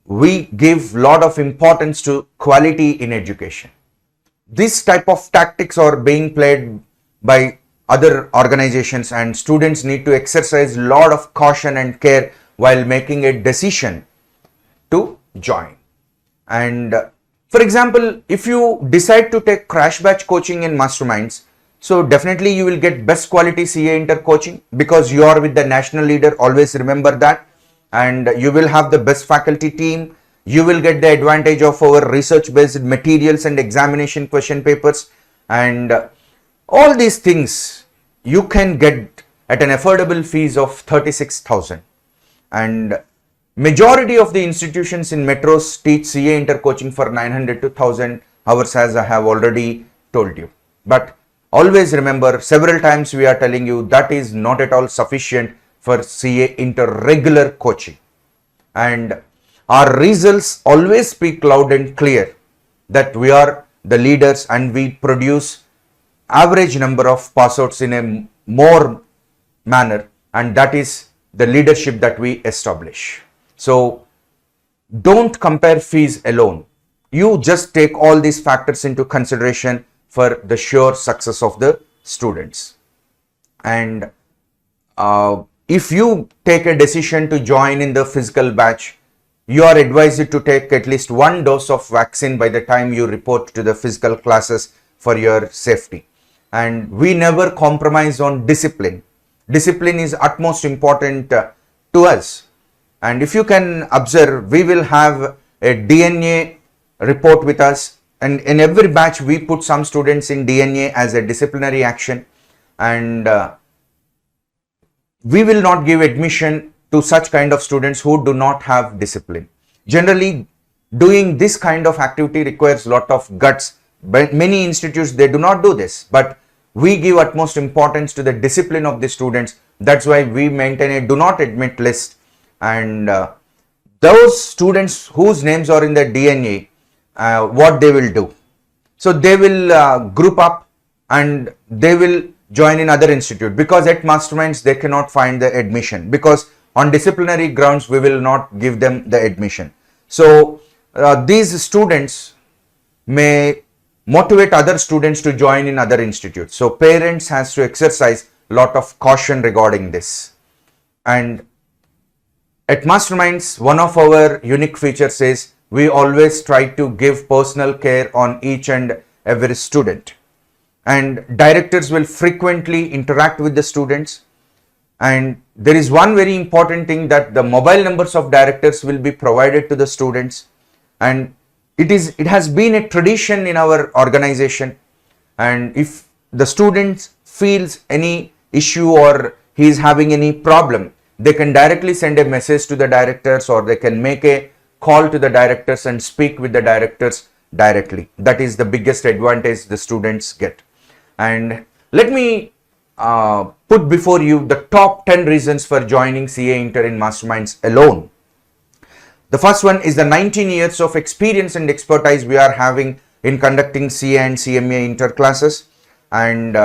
we give lot of importance to quality in education. This type of tactics are being played by other organizations, and students need to exercise lot of caution and care while making a decision to join. And for example, if you decide to take crash batch coaching in Masterminds, so definitely you will get best quality CA Inter coaching because you are with the national leader, always remember that. And you will have the best faculty team. You will get the advantage of our research based materials and examination question papers, and all these things you can get at an affordable fees of 36,000. And majority of the institutions in metros teach CA Inter coaching for 900 to 1000 hours, as I have already told you. But always remember, several times we are telling you that is not at all sufficient for CA Inter regular coaching. And our results always speak loud and clear that we are the leaders and we produce average number of passouts in a more manner, and that is the leadership that we establish. So don't compare fees alone. You just take all these factors into consideration for the sure success of the students. And if you take a decision to join in the physical batch, you are advised to take at least one dose of vaccine by the time you report to the physical classes for your safety. And we never compromise on discipline. Discipline is utmost important to us. And if you can observe, we will have a DNA report with us and in every batch we put some students in DNA as a disciplinary action, and we will not give admission to such kind of students who do not have discipline. Generally, doing this kind of activity requires lot of guts. But many institutes, they do not do this, but we give utmost importance to the discipline of the students. That's why we maintain a do not admit list, and those students whose names are in the DNA, what they will do. So they will group up and they will join in other institute, because at masterminds they cannot find the admission, because on disciplinary grounds we will not give them the admission. So these students may motivate other students to join in other institutes. So parents has to exercise lot of caution regarding this. And at masterminds, one of our unique features is we always try to give personal care on each and every student, and directors will frequently interact with the students. And there is one very important thing, that the mobile numbers of directors will be provided to the students, and it has been a tradition in our organization. And if the student feels any issue or he is having any problem, they can directly send a message to the directors, or they can make a call to the directors and speak with the directors directly. That is the biggest advantage the students get. And let me put before you the top 10 reasons for joining CA Inter in masterminds alone. The first one is the 19 years of experience and expertise we are having in conducting CA and CMA Inter classes, and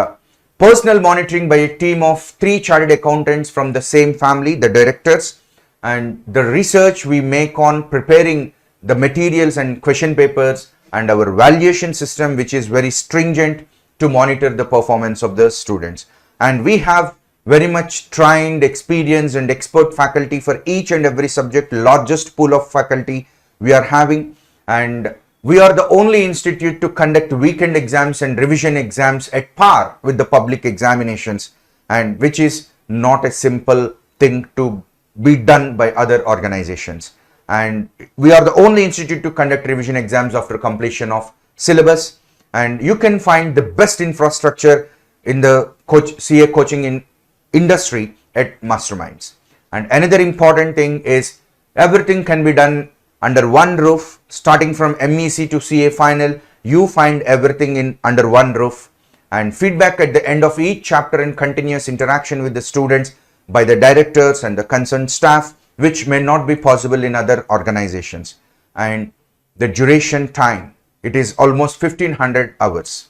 personal monitoring by a team of 3 chartered accountants from the same family, the directors, and the research we make on preparing the materials and question papers, and our valuation system, which is very stringent to monitor the performance of the students. And we have very much trained, experienced and expert faculty for each and every subject, largest pool of faculty we are having. And we are the only institute to conduct weekend exams and revision exams at par with the public examinations, and which is not a simple thing to be done by other organizations. And we are the only institute to conduct revision exams after completion of syllabus. And you can find the best infrastructure in the CA coaching in industry at masterminds. And another important thing is everything can be done under one roof. Starting from MEC to CA final, you find everything in under one roof, and feedback at the end of each chapter and continuous interaction with the students by the directors and the concerned staff, which may not be possible in other organizations. And the duration time, it is almost 1500 hours.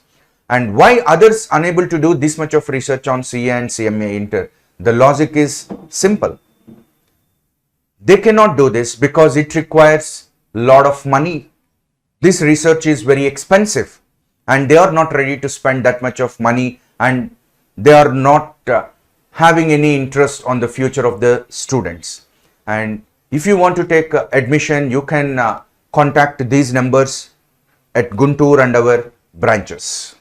And why others unable to do this much of research on CA and CMA Inter? The logic is simple. They cannot do this because it requires a lot of money. This research is very expensive, and they are not ready to spend that much of money, and they are not having any interest on the future of the students. And if you want to take admission, you can contact these numbers at Guntur and our branches.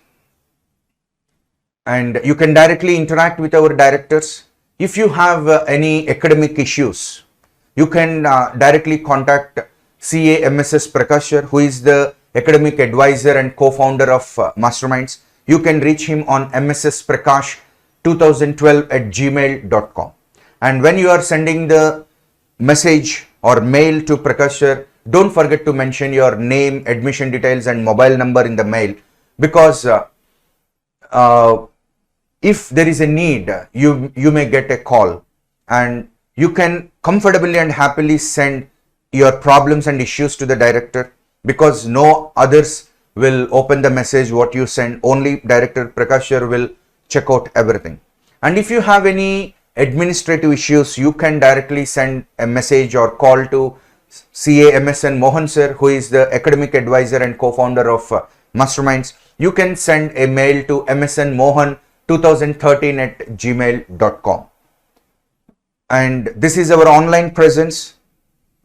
And you can directly interact with our directors. If you have any academic issues, you can directly contact CA MSS Prakashar, who is the academic advisor and co-founder of Masterminds. You can reach him on mssprakash2012@gmail.com. And when you are sending the message or mail to Prakashar, don't forget to mention your name, admission details and mobile number in the mail, because if there is a need, you may get a call, and you can comfortably and happily send your problems and issues to the director, because no others will open the message what you send. Only Director Prakashar will check out everything. And if you have any administrative issues, you can directly send a message or call to CA MSN Mohan sir, who is the academic advisor and co-founder of Masterminds. You can send a mail to msnmohan2013@gmail.com. And this is our online presence.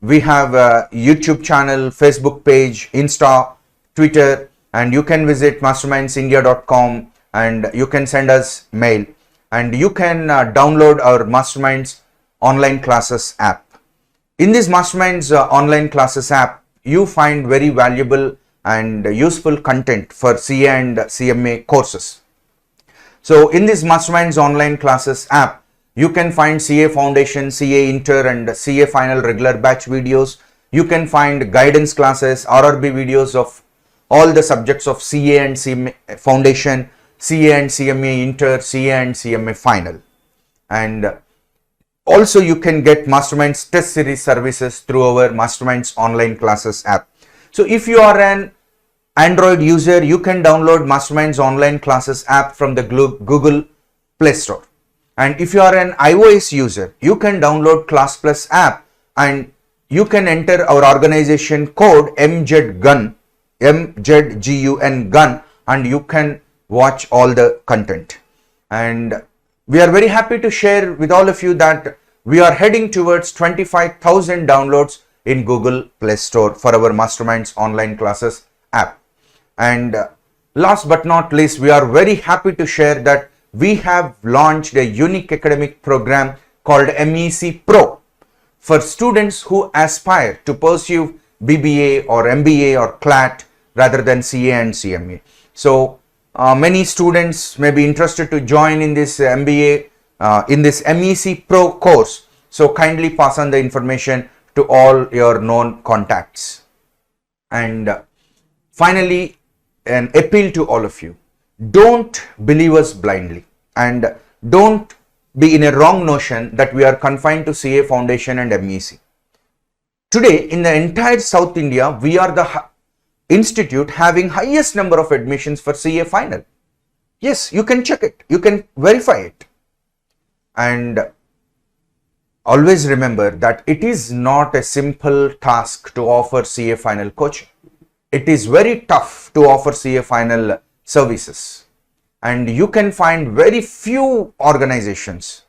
We have a YouTube channel, Facebook page, Insta, Twitter, and you can visit mastermindsindia.com and you can send us mail, and you can download our Masterminds online classes app. In this Masterminds online classes app, you find very valuable and useful content for CA and CMA courses. So in this Masterminds online classes app, you can find CA Foundation, CA Inter and CA Final regular batch videos. You can find guidance classes, RRB videos of all the subjects of CA and CMA Foundation, CA and CMA Inter, CA and CMA Final. And also you can get Masterminds test series services through our Masterminds online classes app. So if you are an Android user, you can download Masterminds online classes app from the Google Play Store. And if you are an iOS user, you can download Class Plus app and you can enter our organization code MJGUN, MJGUN, and you can watch all the content. And we are very happy to share with all of you that we are heading towards 25,000 downloads in Google Play Store for our Masterminds online classes app. And last but not least, we are very happy to share that we have launched a unique academic program called MEC Pro for students who aspire to pursue BBA or MBA or CLAT rather than CA and CMA. So many students may be interested to join in this MBA, in this MEC Pro course. So kindly pass on the information to all your known contacts. And finally, an appeal to all of you. Don't believe us blindly and don't be in a wrong notion that we are confined to CA Foundation and MEC. Today, in the entire South India, we are the institute having highest number of admissions for CA Final. Yes, you can check it. You can verify it. And always remember that it is not a simple task to offer CA Final coaching. It is very tough to offer CA Final services. And you can find very few organizations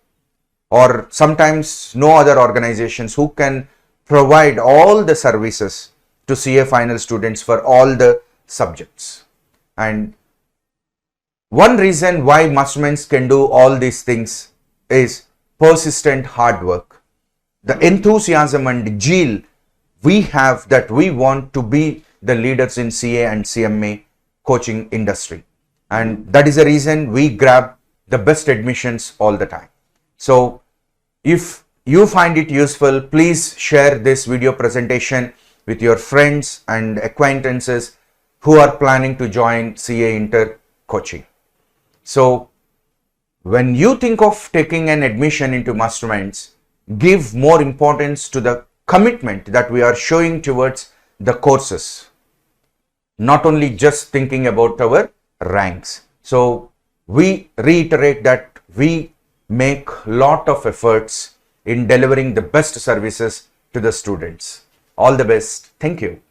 or sometimes no other organizations who can provide all the services to CA Final students for all the subjects. And one reason why Masterminds can do all these things is persistent hard work. The enthusiasm and zeal we have that we want to be the leaders in CA and CMA coaching industry. And that is the reason we grab the best admissions all the time. So if you find it useful, please share this video presentation with your friends and acquaintances who are planning to join CA Inter coaching. So when you think of taking an admission into Masterminds, give more importance to the commitment that we are showing towards the courses, not only just thinking about our ranks. So we reiterate that we make lot of efforts in delivering the best services to the students. All the best. Thank you.